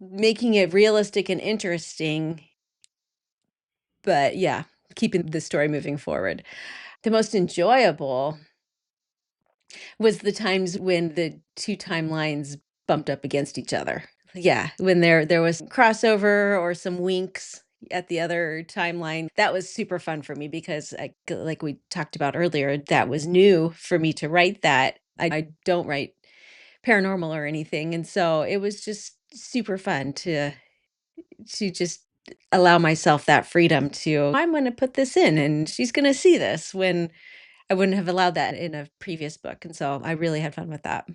making it realistic and interesting. But yeah, keeping the story moving forward. The most enjoyable was the times when the 2 timelines bumped up against each other. Yeah, when there was crossover or some winks at the other timeline. That was super fun for me because like we talked about earlier, that was new for me to write that. I don't write paranormal or anything, and so it was just super fun to just allow myself that freedom to I'm going to put this in and she's going to see this when I wouldn't have allowed that in a previous book, and so I really had fun with that.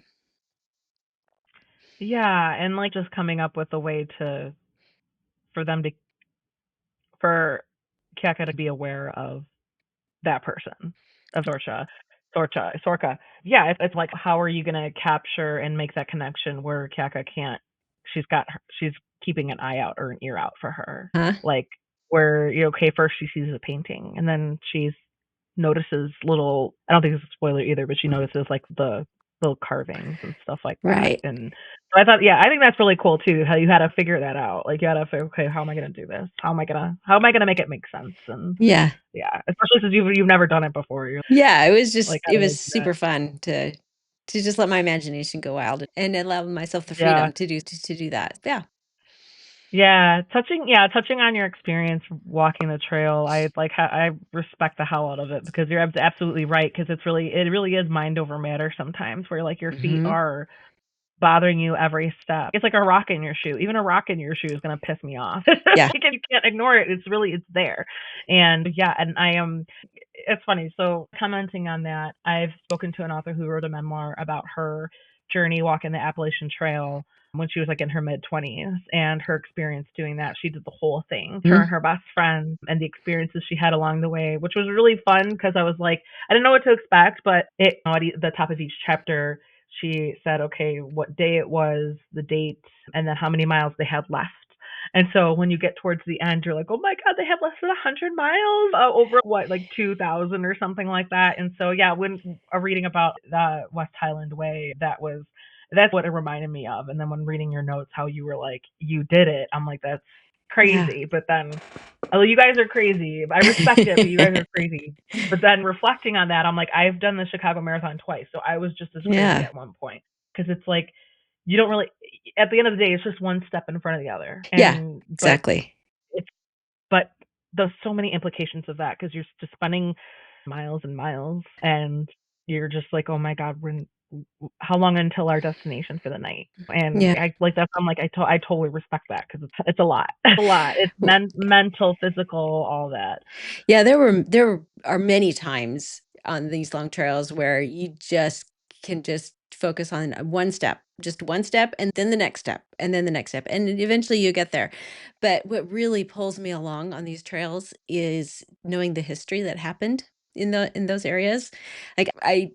Yeah, and like just coming up with a way to for them to for Kaka to be aware of that person, of Sorka. Yeah, it's like how are you gonna capture and make that connection where Kaka can't? She's keeping an eye out or an ear out for her. Huh? Like where okay, first she sees a painting and then she's notices little. I don't think it's a spoiler either, but she notices like the little carvings and stuff like that. Right. And so I think that's really cool too. How you had to figure that out. Like you had to figure, okay, how am I gonna do this? How am I gonna make it make sense? And Yeah. yeah, especially since you've never done it before. You're Yeah, like, how it do I was do that? super fun to just let my imagination go wild and allow myself the Yeah. freedom to do that. Yeah. Touching on your experience walking the trail, I respect the hell out of it because you're absolutely right because it really is mind over matter sometimes where like your feet Mhm. are bothering you every step. It's like a rock in your shoe. Even a rock in your shoe is gonna piss me off. Yeah. Like, you can't ignore it. It's there. And yeah, and I am it's funny. So commenting on that, I've spoken to an author who wrote a memoir about her journey walking the Appalachian Trail when she was like in her mid 20s and her experience doing that. She did the whole thing, her Mhm. and her best friend, and the experiences she had along the way, which was really fun because I was like, I didn't know what to expect, but at the top of each chapter, she said, okay, what day it was, the date, and then how many miles they had left. And so when you get towards the end, you're like, oh my God, they have less than 100 miles over what, like 2,000 or something like that. And so, yeah, when reading about the West Highland Way, that's what it reminded me of. And then when reading your notes, how you were like, you did it, I'm like, that's Yeah. crazy. But then, oh, you guys are crazy. I respect it, but you guys are crazy. But then reflecting on that, I'm like, I've done the Chicago Marathon twice. So I was just as crazy Yeah. at one point. Because it's like, you don't really, at the end of the day, it's just one step in front of the other. Yeah. But Exactly. it's, but there's so many implications of that because you're just spending miles and miles and you're just like, oh my God, how long until our destination for the night? And Yeah. I like that's I'm like I totally respect that because it's a lot. A lot. It's mental, physical, all that. Yeah, there are many times on these long trails where you just can just focus on one step, just one step, and then the next step, and then the next step, and then eventually you get there. But what really pulls me along on these trails is knowing the history that happened in those areas. Like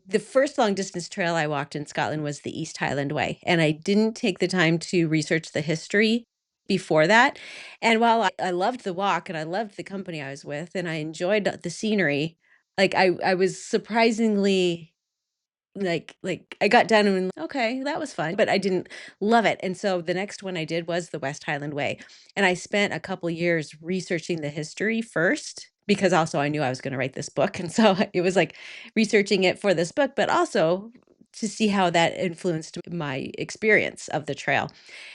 the first long distance trail I walked in Scotland was the East Highland Way, and I didn't take the time to research the history before that. And while I loved the walk and I loved the company I was with and I enjoyed the scenery, like I was surprisingly like I got done and okay, that was fun, but I didn't love it. And so the next one I did was the West Highland Way. And I spent a couple years researching the history first because also I knew I was going to write this book. And so it was like researching it for this book, but also to see how that influenced my experience of the trail.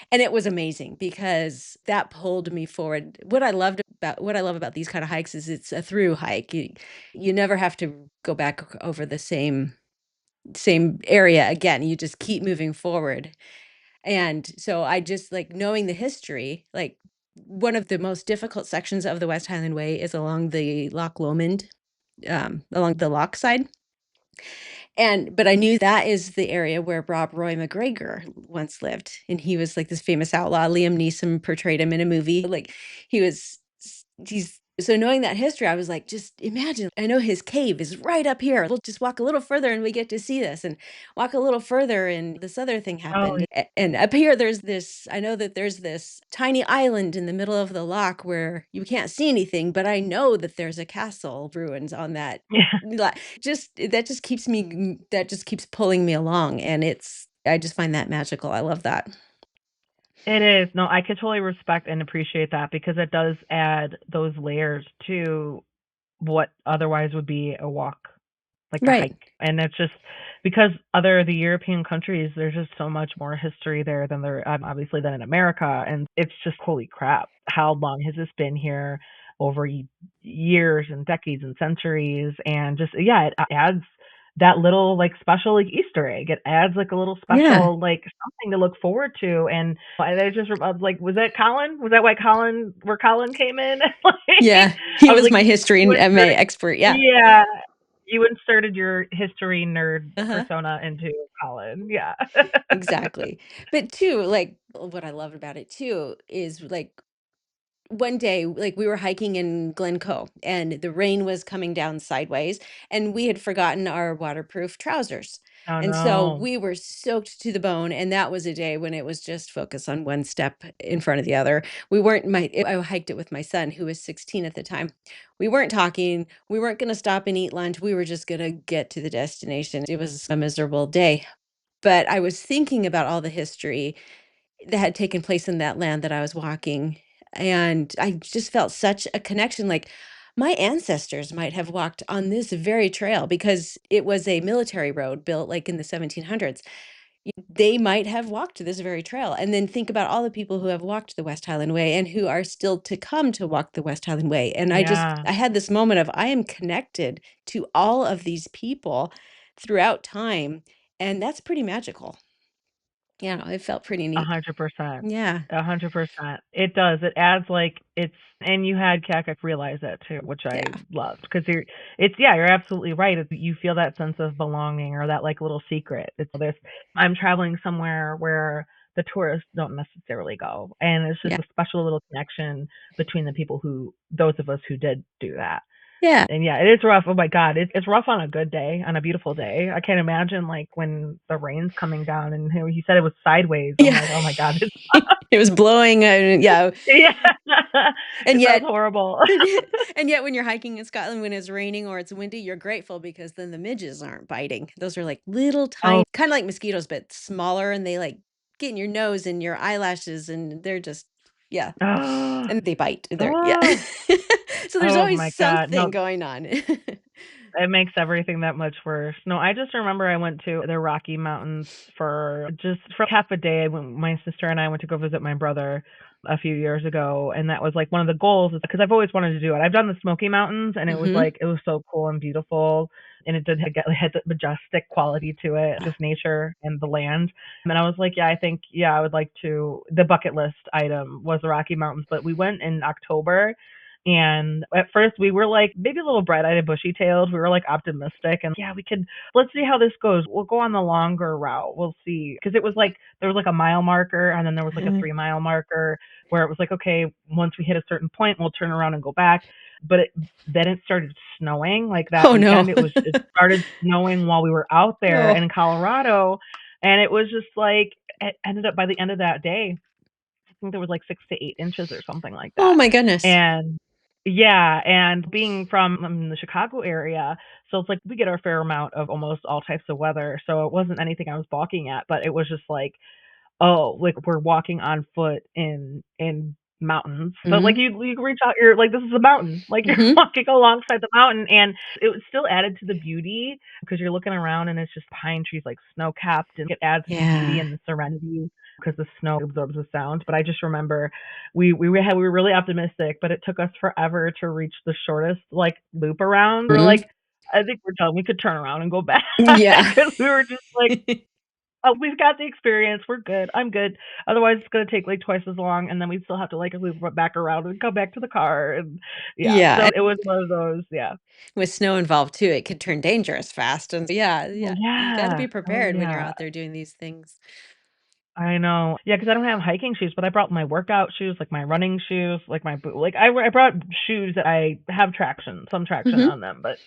And it was amazing because that pulled me forward. What I love about these kind of hikes is it's a through hike. You never have to go back over the same area again. You just keep moving forward. And so I just like knowing the history, like one of the most difficult sections of the West Highland Way is along the Loch Lomond, along the loch side. But I knew that is the area where Rob Roy McGregor once lived, and he was, like, this famous outlaw. Liam Neeson portrayed him in a movie, like, he was he's so knowing that history, I was like, "Just imagine, I know his cave is right up here. We'll just walk a little further and we get to see this, and walk a little further and this other thing Oh, happened." And up here, I know that there's this tiny island in the middle of the loch where you can't see anything, but I know that there's a castle ruins on that yeah. just that just keeps pulling me along, and I just find that magical. I love that. It is. No, I could totally respect and appreciate that because it does add those layers to what otherwise would be a walk, like a Right. hike. And it's just because other the European countries, there's just so much more history there than there obviously than in America. And it's just holy crap. How long has this been here? Over years and decades and centuries, and just yeah, it adds that little like special like Easter egg. It adds like a little Yeah. special like something to look forward to. And I just I was like, was that Colin? Was that why Colin where Colin came in? Like Yeah. He I was was like, my history you and MA inserted expert, yeah. yeah, you inserted your history nerd Uh-huh. persona into Colin. Yeah. Exactly. But too, like, what I love about it too is, like, one day, like, we were hiking in Glencoe, and the rain was coming down sideways, and we had forgotten our waterproof trousers. Oh And so no. we were soaked to the bone, and that was a day when it was just focus on one step in front of the other. We weren't my I hiked it with my son, who was 16 at the time. We weren't talking, we weren't gonna stop and eat lunch, we were just gonna get to the destination. It was a miserable day, but I was thinking about all the history that had taken place in that land that I was walking. And I just felt such a connection. Like my ancestors might have walked on this very trail because it was a military road built like in the 1700s. They might have walked this very trail. And then think about all the people who have walked the West Highland Way and who are still to come to walk the West Highland Way. And Yeah. I had this moment of I am connected to all of these people throughout time. And that's pretty magical. Yeah, it felt pretty neat. 100%. Yeah. 100%. It does. It adds like it's and you had Kakak realize that too, which I Yeah. loved because it's yeah, you're absolutely right. You feel that sense of belonging or that like little secret. It's this I'm traveling somewhere where the tourists don't necessarily go, and it's just Yeah. a special little connection between the people who those of us who did do that. Yeah. And yeah, it is rough. Oh my God, it's rough on a good day, on a beautiful day. I can't imagine like when the rain's coming down and he said it was sideways. I'm Yeah. like, oh my God, it's It was blowing, yeah, yeah, and it sounds yet horrible. and yet when you're hiking in Scotland, when it's raining or it's windy, you're grateful because then the midges aren't biting. Those are like little Oh, tiny kinda like mosquitoes, but smaller, and they, like, get in your nose and your eyelashes, and they're just yeah, oh, and they bite. They're yeah. oh, So there's oh always my God, something no, going on. It makes everything that much worse. No, I just remember I went to the Rocky Mountains for half a day when my sister and I went to go visit my brother a few years ago, and that was like one of the goals because I've always wanted to do it. I've done the Smoky Mountains, and Hmm. it was so cool and beautiful, and it had the majestic quality to it, just nature and the land. And I was like, yeah, I think I would like to. The bucket list item was the Rocky Mountains, but we went in October. And at first we were like maybe a little bright-eyed and bushy-tailed. We were like optimistic and yeah, we could let's see how this goes. We'll go on the longer route. We'll see. Because it was like there was like a mile marker and then there was like a 3-mile marker where it was like, okay, once we hit a certain point, we'll turn around and go back. But then it started snowing like that Oh no. weekend. It started snowing while we were out there Oh. in Colorado. And it was just like it ended up by the end of that day, I think there was like 6 to 8 inches or something like Oh that. my goodness. And yeah, and being from the Chicago area, so it's like we get our fair amount of almost all types of weather. So it wasn't anything I was balking at, but it was just like, oh, like we're walking on foot in mountains. But like Hmm. you reach out, you're like, this is a mountain. Like you're Hmm. walking alongside the mountain, and it was still added to the beauty because you're looking around and it's just pine trees like snow capped, and it adds to the beauty Yeah. and the serenity because the snow absorbs the sound. But I just remember we were really optimistic, but it took us forever to reach the shortest like loop around. We are Hmm. like, I think we're done. We could turn around and go back Yeah. because we were just like, oh, we've got the experience. We're good. I'm good. Otherwise, it's gonna take like twice as long, and then we still have to like loop back around and come back to the car. And yeah, Yeah. so it was one of those. Yeah. With snow involved too, it could turn dangerous fast. And yeah, Oh yeah, you got to yeah. be Oh prepared when you're yeah. out there doing these things. I know. Yeah, because I don't have hiking shoes, but I brought my workout shoes, like my running shoes, like my boot. Like I brought shoes that I have some traction Hmm. on them, but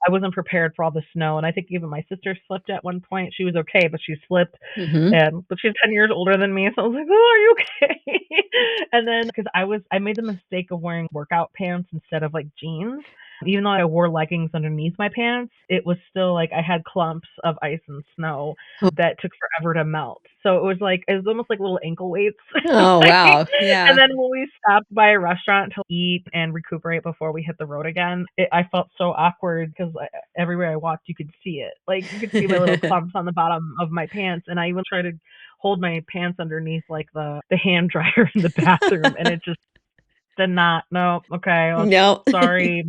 I wasn't prepared for all the snow. And I think even my sister slipped at one point. She was okay, but she slipped, Hmm. and but she's 10 years older than me, so I was like, "Oh, are you okay?" And then because I made the mistake of wearing workout pants instead of like jeans. Even though I wore leggings underneath my pants, it was still like I had clumps of ice and snow Oh, that took forever to melt. So it was almost like little ankle weights. oh, Like, wow. and Yeah. then when we stopped by a restaurant to eat and recuperate before we hit the road again, I felt so awkward because everywhere I walked, you could see it. Like you could see my little clumps on the bottom of my pants, and I even tried to hold my pants underneath like the hand dryer in the bathroom, and it just did not. No, okay, well, No. sorry,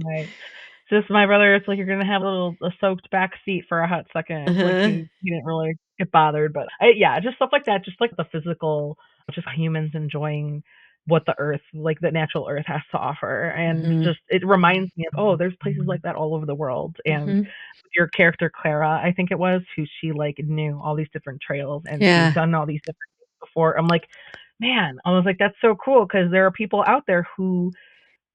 just my brother, it's like you're gonna have a soaked back seat for a hot second. Like Uh-huh. he didn't really get bothered, but yeah, just stuff like that, just like the physical, just humans enjoying what the earth, like the natural earth has to offer, and Hmm. just it reminds me of oh, there's places like that all over the world. And Hmm. your character Clara, I think it was, who she like knew all these different trails and she's Yeah. done all these different things before. I'm like, man, I was like, that's so cool because there are people out there who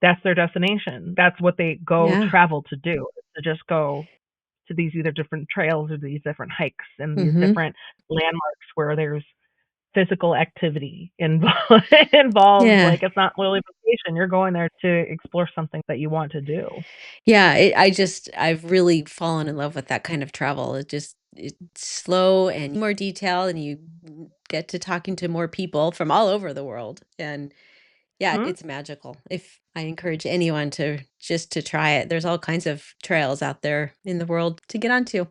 that's their destination. That's what they go Yeah. travel to do, to just go to these either different trails or these different hikes and these Hmm. different landmarks where there's physical activity involved. Involved. Yeah. Like it's not really vacation. You're going there to explore something that you want to do. Yeah. I've really fallen in love with that kind of travel. It's slow and more detail, and you get to talking to more people from all over the world. And yeah, Hmm? it's magical. If I encourage anyone to try it. There's all kinds of trails out there in the world to get onto.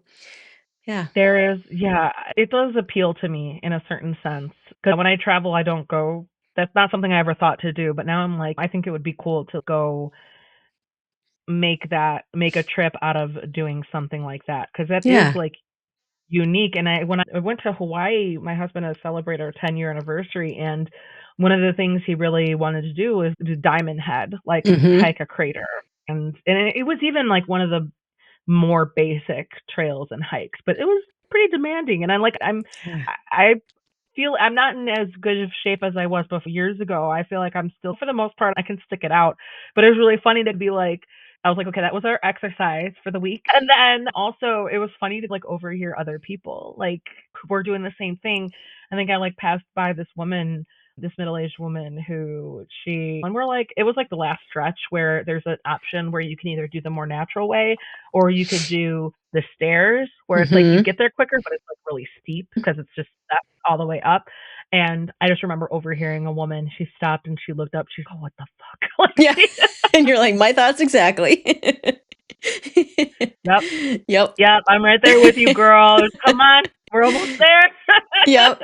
Yeah. There is, yeah, it does appeal to me in a certain sense. Because when I travel, I don't go. That's not something I ever thought to do. But now I'm like, I think it would be cool to go make a trip out of doing something like that because that is Yeah. like unique. And when I went to Hawaii, my husband has celebrated our 10-year anniversary, and one of the things he really wanted to do was do Diamond Head, like Mhm. hike a crater. And it was even like one of the more basic trails and hikes, but it was pretty demanding. And Yeah. I feel I'm not in as good of shape as I was before years ago. I feel like I'm still, for the most part, I can stick it out. But it was really funny to be like, I was like, okay, that was our exercise for the week. And then also, it was funny to like overhear other people like who were doing the same thing. I think I like passed by this woman, this middle-aged woman and we're like, it was like the last stretch where there's an option where you can either do the more natural way or you could do the stairs where it's like you Mhm. get there quicker, but it's like really steep because it's just steps all the way up. And I just remember overhearing a woman, she stopped and she looked up, she's, oh, what the fuck? Like Yeah. she And you're like, "My thoughts exactly." Yep. Yep. Yep. I'm right there with you, girl. Come on. We're almost there. Yep.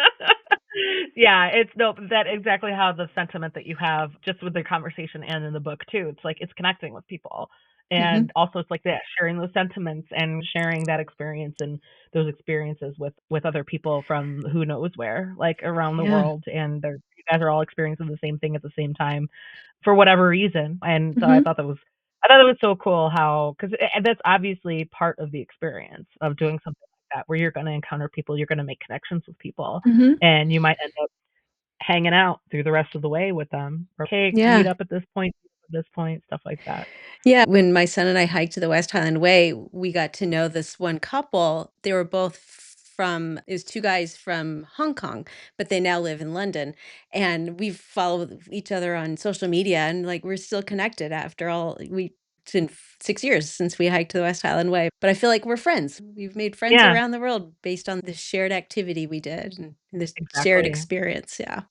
Yeah, it's no, that exactly how the sentiment that you have just with the conversation and in the book too. It's like it's connecting with people. Hmm. And also it's like that sharing those sentiments and sharing that experience and those experiences with other people from who knows where, like around the Yeah. world, and you guys are all experiencing the same thing at the same time for whatever reason. And so Hmm. I thought it was so cool how, because that's obviously part of the experience of doing something like that, where you're going to encounter people, you're going to make connections with people, Hmm. and you might end up hanging out through the rest of the way with them. Or, okay, Yeah. meet up at this point, stuff like that. Yeah, when my son and I hiked the West Highland Way, we got to know this one couple. They were both from, it was two guys from Hong Kong, but they now live in London. And we've followed each other on social media and like we're still connected after all. It's been 6 years since we hiked the West Highland Way, but I feel like we're friends. We've made friends Yeah, around the world based on this shared activity we did and this shared exactly. experience. Yeah.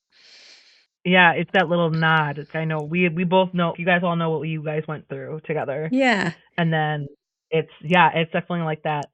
Yeah, it's that little nod. It's, I know we both know, you guys all know what you guys went through together. Yeah. And then it's definitely like that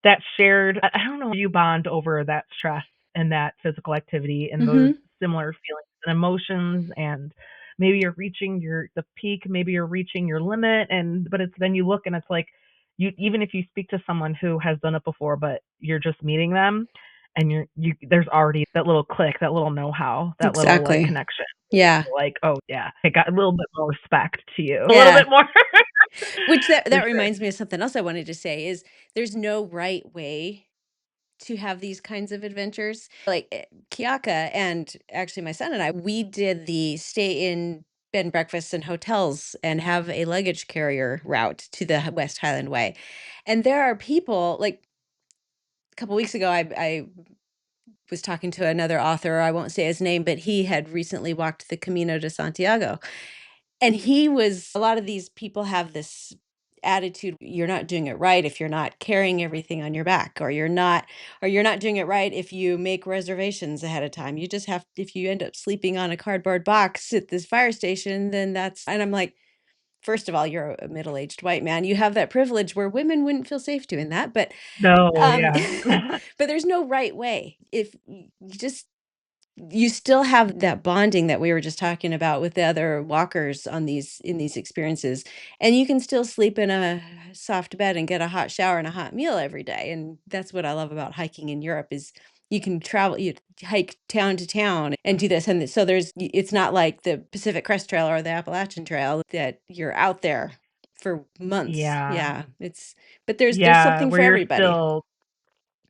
that shared, I don't know, you bond over that stress and that physical activity and those Hmm. similar feelings and emotions, and maybe you're reaching the peak, maybe you're reaching your limit, and but it's then you look and it's like, you, even if you speak to someone who has done it before but you're just meeting them, and you there's already that little click, that little know-how, that little like Exactly. connection. Yeah. Like, oh yeah, I got a little bit more respect to you. A little Yeah. bit more. Which For that sure. reminds me of something else I wanted to say is there's no right way to have these kinds of adventures. Like Kiaka and actually my son and I, we did the stay in bed and breakfasts and hotels and have a luggage carrier route to the West Highland Way. And there are people like a couple weeks ago, I was talking to another author, I won't say his name, but he had recently walked the Camino de Santiago. And he was a lot of these people have this attitude, you're not doing it right if you're not carrying everything on your back, or you're not doing it right if you make reservations ahead of time. You just have if you end up sleeping on a cardboard box at this fire station, then that's and I'm like, first of all, you're a middle-aged white man. You have that privilege where women wouldn't feel safe doing that, No, um yeah. but there's no right way. If you just you still have that bonding that we were just talking about with the other walkers on these in these experiences, and you can still sleep in a soft bed and get a hot shower and a hot meal every day, and that's what I love about hiking in Europe is you can travel you hike town to town and do this and so it's not like the Pacific Crest Trail or the Appalachian Trail that you're out there for months. Yeah. Yeah, it's but there's Yeah, something where for you're everybody. still.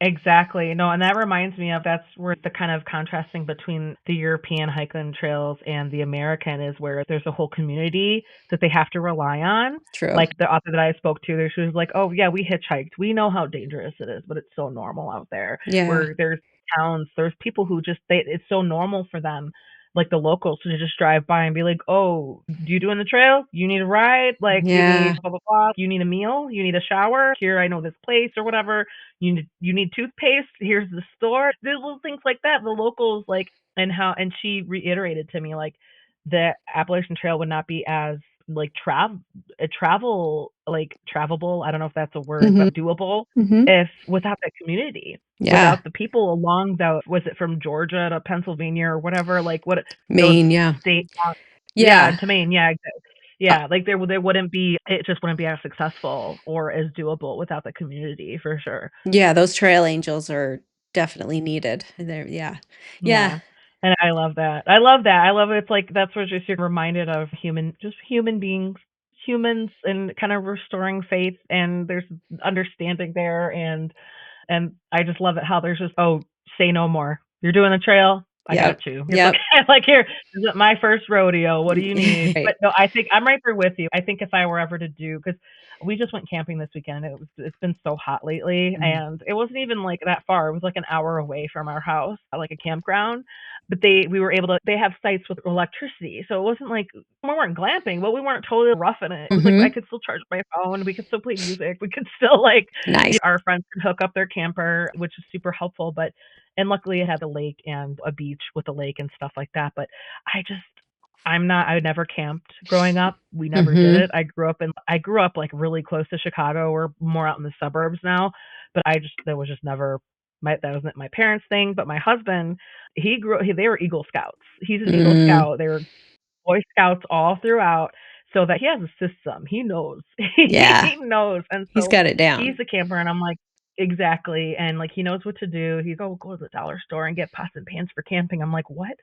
Exactly. No, and that reminds me of, that's where the kind of contrasting between the European hiking trails and the American is, where there's a whole community that they have to rely on. True. Like the author that I spoke to, there she was like, "Oh yeah, we hitchhiked. We know how dangerous it is, but it's so normal out there." Yeah. Where there's towns, there's people who just it's so normal for them, like the locals, to just drive by and be like, "Oh, do you doing the trail? You need a ride? Like you Yeah. need blah blah blah. You need a meal? You need a shower? Here, I know this place or whatever. You need toothpaste, here's the store." There's little things like that, the locals like. And how, and she reiterated to me like the Appalachian Trail would not be as like travelable, I don't know if that's a word, Mhm. but doable, Mhm. if without that community, Yeah. without the people along the, was it from Georgia to Pennsylvania or whatever, like what those Maine, yeah. state, yeah, Yeah. to Maine, yeah, exactly. Uh, Yeah, like there wouldn't be, it just wouldn't be as successful or as doable without the community, for sure. yeah, those trail angels are definitely needed. They're yeah. Yeah. Yeah. And I love that. I love that. I love it. It's like that's what just you're reminded of, just human beings, humans, and kind of restoring faith, and there's understanding there. And I just love it how there's just, oh, say no more. You're doing the trail. I got Yep. you. It's like Yep. like, here, this is my first rodeo. What do you need? But Right. no, I think I'm right there with you. I think if I were ever to do, because we just went camping this weekend. It's been so hot lately, Mhm. and it wasn't even like that far. It was like an hour away from our house, like a campground. But we were able to, they have sites with electricity, so it wasn't like, we weren't glamping, but we weren't totally roughing it. It was like I Mhm. could still charge my phone. We could still play music. We could still like, Nice. our friends could hook up their camper, which is super helpful. But, and luckily it had a lake and a beach with a lake and stuff like that. But I just, I never camped growing up. We never did Mm-hmm. it. I grew up like really close to Chicago. We're more out in the suburbs now, but that was just never that wasn't my parents' thing. But my husband, they were Eagle Scouts. He's an Eagle Mm, Scout. They were Boy Scouts all throughout, so that he has a system. He knows. yeah. He knows. And He's so got it he's down. a camper, and I'm like, exactly. And like he knows what to do. He's go to the dollar store and get pots and pans for camping. I'm like, what?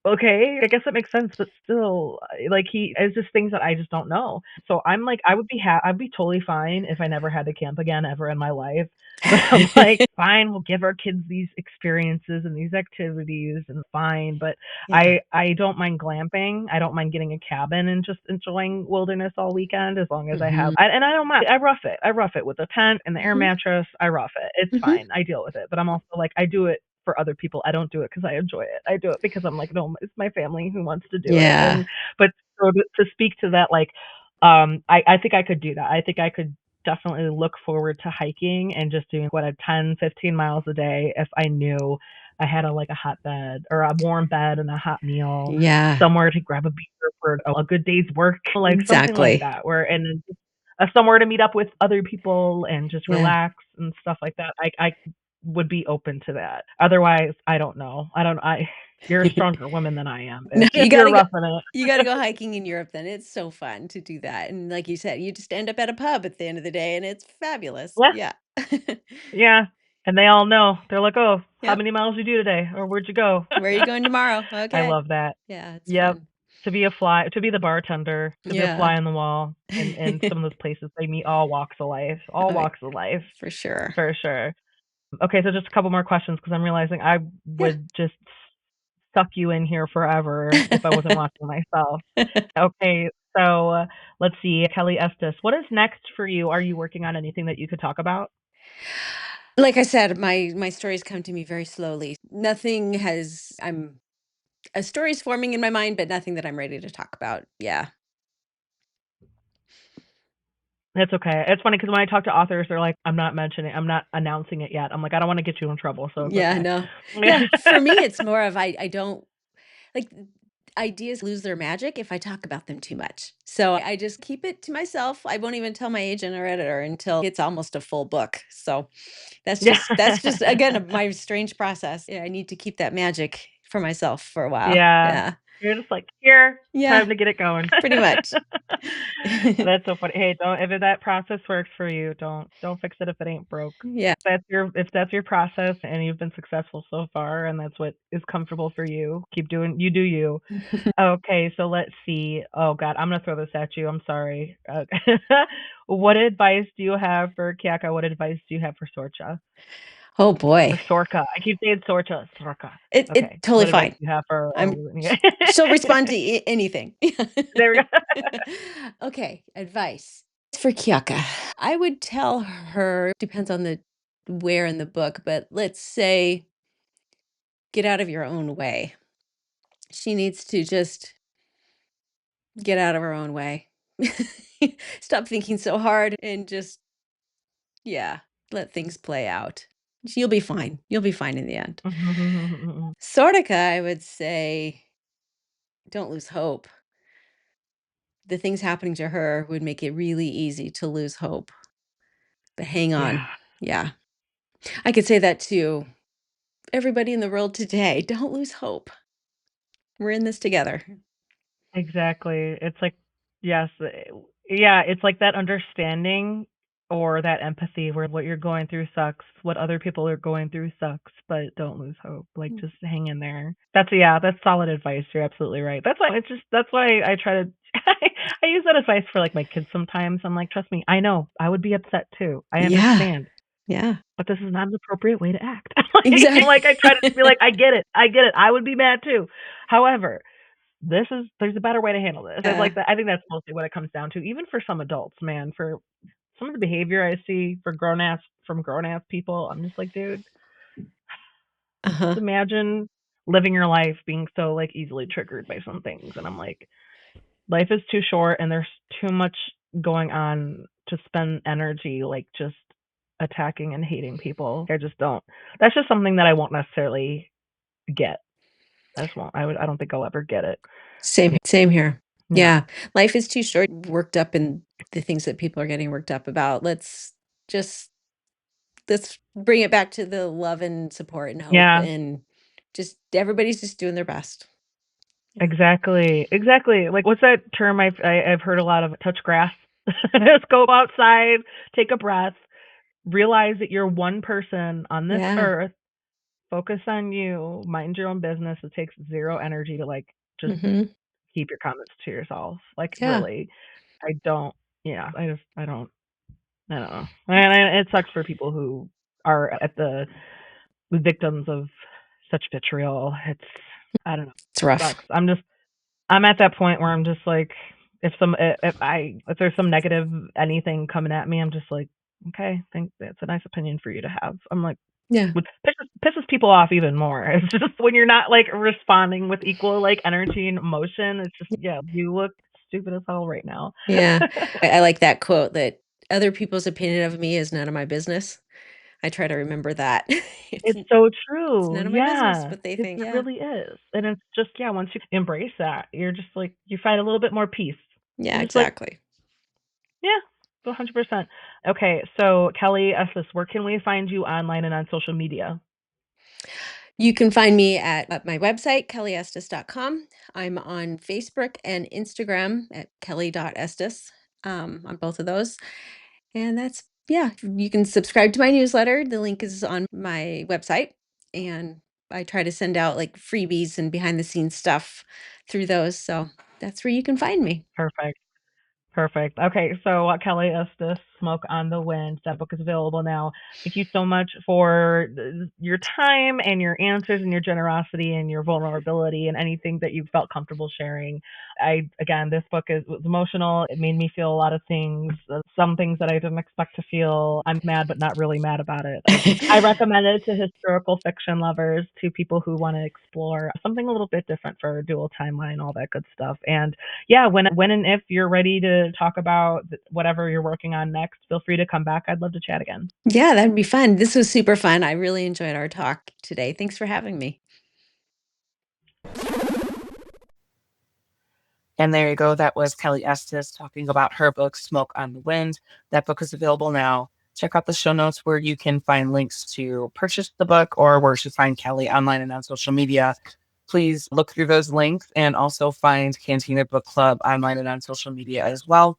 Okay, I guess that makes sense, but still, like it's just things that I just don't know. So I'm like, I'd be totally fine if I never had to camp again ever in my life. But I'm like, fine, we'll give our kids these experiences and these activities and fine. But Yeah. I don't mind glamping. I don't mind getting a cabin and just enjoying wilderness all weekend as long as Mm-hmm. and I don't mind. I rough it. I rough it with a tent and the air Mm-hmm. mattress. I rough it. It's Mm-hmm. fine. I deal with it. But I'm also like, I do it for other people. I don't do it because I enjoy it. I do it because I'm like, no, it's my family who wants to do it. Yeah. And but so to speak to that, like, I think I could do that. I think I could definitely look forward to hiking and just doing what a 10, 15 miles a day if I knew I had a hot bed or a warm bed and a hot meal, Yeah. somewhere to grab a beer for a good day's work, like something like Exactly. that, where and then just, somewhere to meet up with other people and just Yeah. relax and stuff like that. I would be open to that. Otherwise, I don't know. I don't. I You're a stronger woman than I am, No, bitch. If you're roughing you it. gotta go hiking in Europe then. It's so fun to do that. And like you said, you just end up at a pub at the end of the day and it's fabulous. Yeah, Yeah. yeah. And they all know. They're like, "Oh, how Yep. many miles you do today, or where'd you go?" Where are you going tomorrow? I Okay. love that. Yeah, it's Yep. fun. To be the bartender, to be a Yeah. fly on the wall, in some of those places they meet all Oh, yeah, walks of life, for sure. for sure. Okay, so just a couple more questions because I'm realizing I Yeah. would just suck you in here forever if I wasn't watching myself. Okay, so let's see, Kelli Estes, what is next for you? Are you working on anything that you could talk about? Like I said, my stories come to me very slowly. Nothing has I'm a story's forming in my mind, but nothing that I'm ready to talk about. Yeah. It's okay. It's funny because when I talk to authors, they're like, I'm not announcing it yet. I'm like, I don't want to get you in trouble, so it's Yeah, okay. no. Yeah, for me it's more of I don't like ideas lose their magic if I talk about them too much. So I just keep it to myself. I won't even tell my agent or editor until it's almost a full book. So Yeah. that's just again my strange process. Yeah, I need to keep that magic for myself for a while. Yeah. Yeah. You're just like, "Here, Yeah, time to get it going." pretty much. That's so funny. Hey, don't if that process works for you, don't fix it if it ain't broke. Yeah. If that's your process and you've been successful so far and that's what is comfortable for you, keep doing you do you. Okay, so let's see. Oh God, I'm gonna throw this at you. I'm sorry. What advice do you have for Kiaka? What advice do you have for Sorcha? Oh Or boy. Sorka? I keep saying Sorcha. Sorka. It Okay. totally What advice fine. do you have for I'm she'll respond to anything. There we go. Okay, advice. For Kiaka, I would tell her, depends on the where in the book, but let's say get out of your own way. She needs to just get out of her own way. Stop thinking so hard and just, yeah, let things play out. You'll be fine. You'll be fine in the end. Sortica, I would say, don't lose hope. The things happening to her would make it really easy to lose hope. But hang Yeah, on. Yeah. I could say that to everybody in the world today. Don't lose hope. We're in this together. exactly. It's like, yes, yeah, it's like that understanding or that empathy where what you're going through sucks, what other people are going through sucks, but don't lose hope. Like Mm. just hang in there. That's solid advice. You're absolutely right. That's why I try to I use that advice for like my kids sometimes. I'm like, trust me, I know. I would be upset too. I Yeah. understand. Yeah. But this is not an appropriate way to act. Exactly. Like I try to be like, I get it. I get it. I would be mad too. However, there's a better way to handle this. Yeah. I think that's mostly what it comes down to, even for some adults, man. For some of the behavior I see for grown ass people, I'm just like, dude, just Uh-huh. imagine living your life being so like easily triggered by some things. And I'm like, life is too short and there's too much going on to spend energy like just attacking and hating people. I just don't. That's just something that I won't necessarily get. I just won't. I don't think I'll ever get it. Same here. Yeah. Yeah. Life is too short, worked up in the things that people are getting worked up about. Just let's bring it back to the love and support and hope Yeah. and just everybody's just doing their best. Yeah. Exactly. Exactly. Like, what's that term I've heard a lot of? Touch grass. Just go outside, take a breath, realize that you're one person on this Yeah. earth. Focus on you. Mind your own business. It takes zero energy to like just Hmm. keep your comments to yourself. Like, Yeah. really, I don't. Yeah, I don't. I don't know. And it sucks for people who are at the victims of such vitriol. It's, I don't know. It's rough. Sucks. I'm at that point where I'm just like, if there's some negative anything coming at me, I'm just like, okay, think that's a nice opinion for you to have. I'm like, Yeah. which pisses people off even more. It's just when you're not like responding with equal like energy and emotion. It's just, yeah, you look stupid as hell right now. Yeah. I like that quote that other people's opinion of me is none of my business. I try to remember that. It's It's so it's true. none of my business Yeah, what they it think. Yeah. really is. And it's just, yeah, once you embrace that, you're just like, you find a little bit more peace. Yeah, You're just like, exactly. yeah, 100%. Okay, so Kelli Estes, where can we find you online and on social media? You can find me at my website, kellyestes.com. I'm on Facebook and Instagram at kelly.estes, on both of those. And that's, yeah, you can subscribe to my newsletter. The link is on my website. And I try to send out like freebies and behind the scenes stuff through those. So that's where you can find me. Perfect. Perfect. Okay, so Kelli Estes, Smoke on the Wind. That book is available now. Thank you so much for your time and your answers and your generosity and your vulnerability and anything that you felt comfortable sharing. Again, this book was emotional. It made me feel a lot of things, some things that I didn't expect to feel. I'm mad, but not really mad about it. I recommend it to historical fiction lovers, to people who want to explore something a little bit different for a dual timeline, all that good stuff. And yeah, when and if you're ready to talk about whatever you're working on next, feel free to come back. I'd love to chat again. Yeah, that'd be fun. This was super fun. I really enjoyed our talk today. Thanks for having me. And there you go. That was Kelli Estes talking about her book, Smoke on the Wind. That book is available now. Check out the show notes where you can find links to purchase the book or where to find Kelli online and on social media. Please look through those links and also find Cantina Book Club online and on social media as well.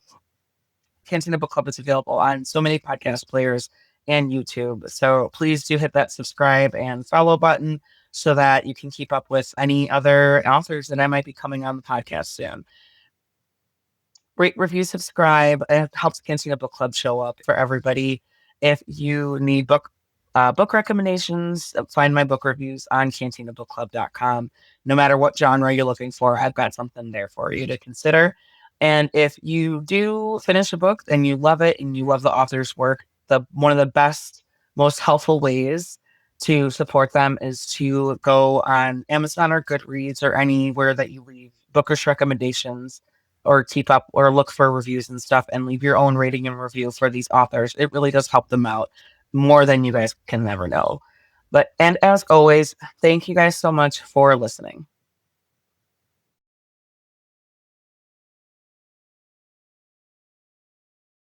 Cantina Book Club is available on so many podcast players and YouTube. So please do hit that subscribe and follow button so that you can keep up with any other authors that I might be coming on the podcast soon. Rate, review, subscribe. It helps Cantina Book Club show up for everybody. If you need book recommendations, find my book reviews on cantinabookclub.com. No matter what genre you're looking for, I've got something there for you to consider. And if you do finish a book and you love it and you love the author's work, one of the best, most helpful ways to support them is to go on Amazon or Goodreads or anywhere that you leave bookish recommendations or keep up or look for reviews and stuff and leave your own rating and review for these authors. It really does help them out more than you guys can ever know. And as always, thank you guys so much for listening.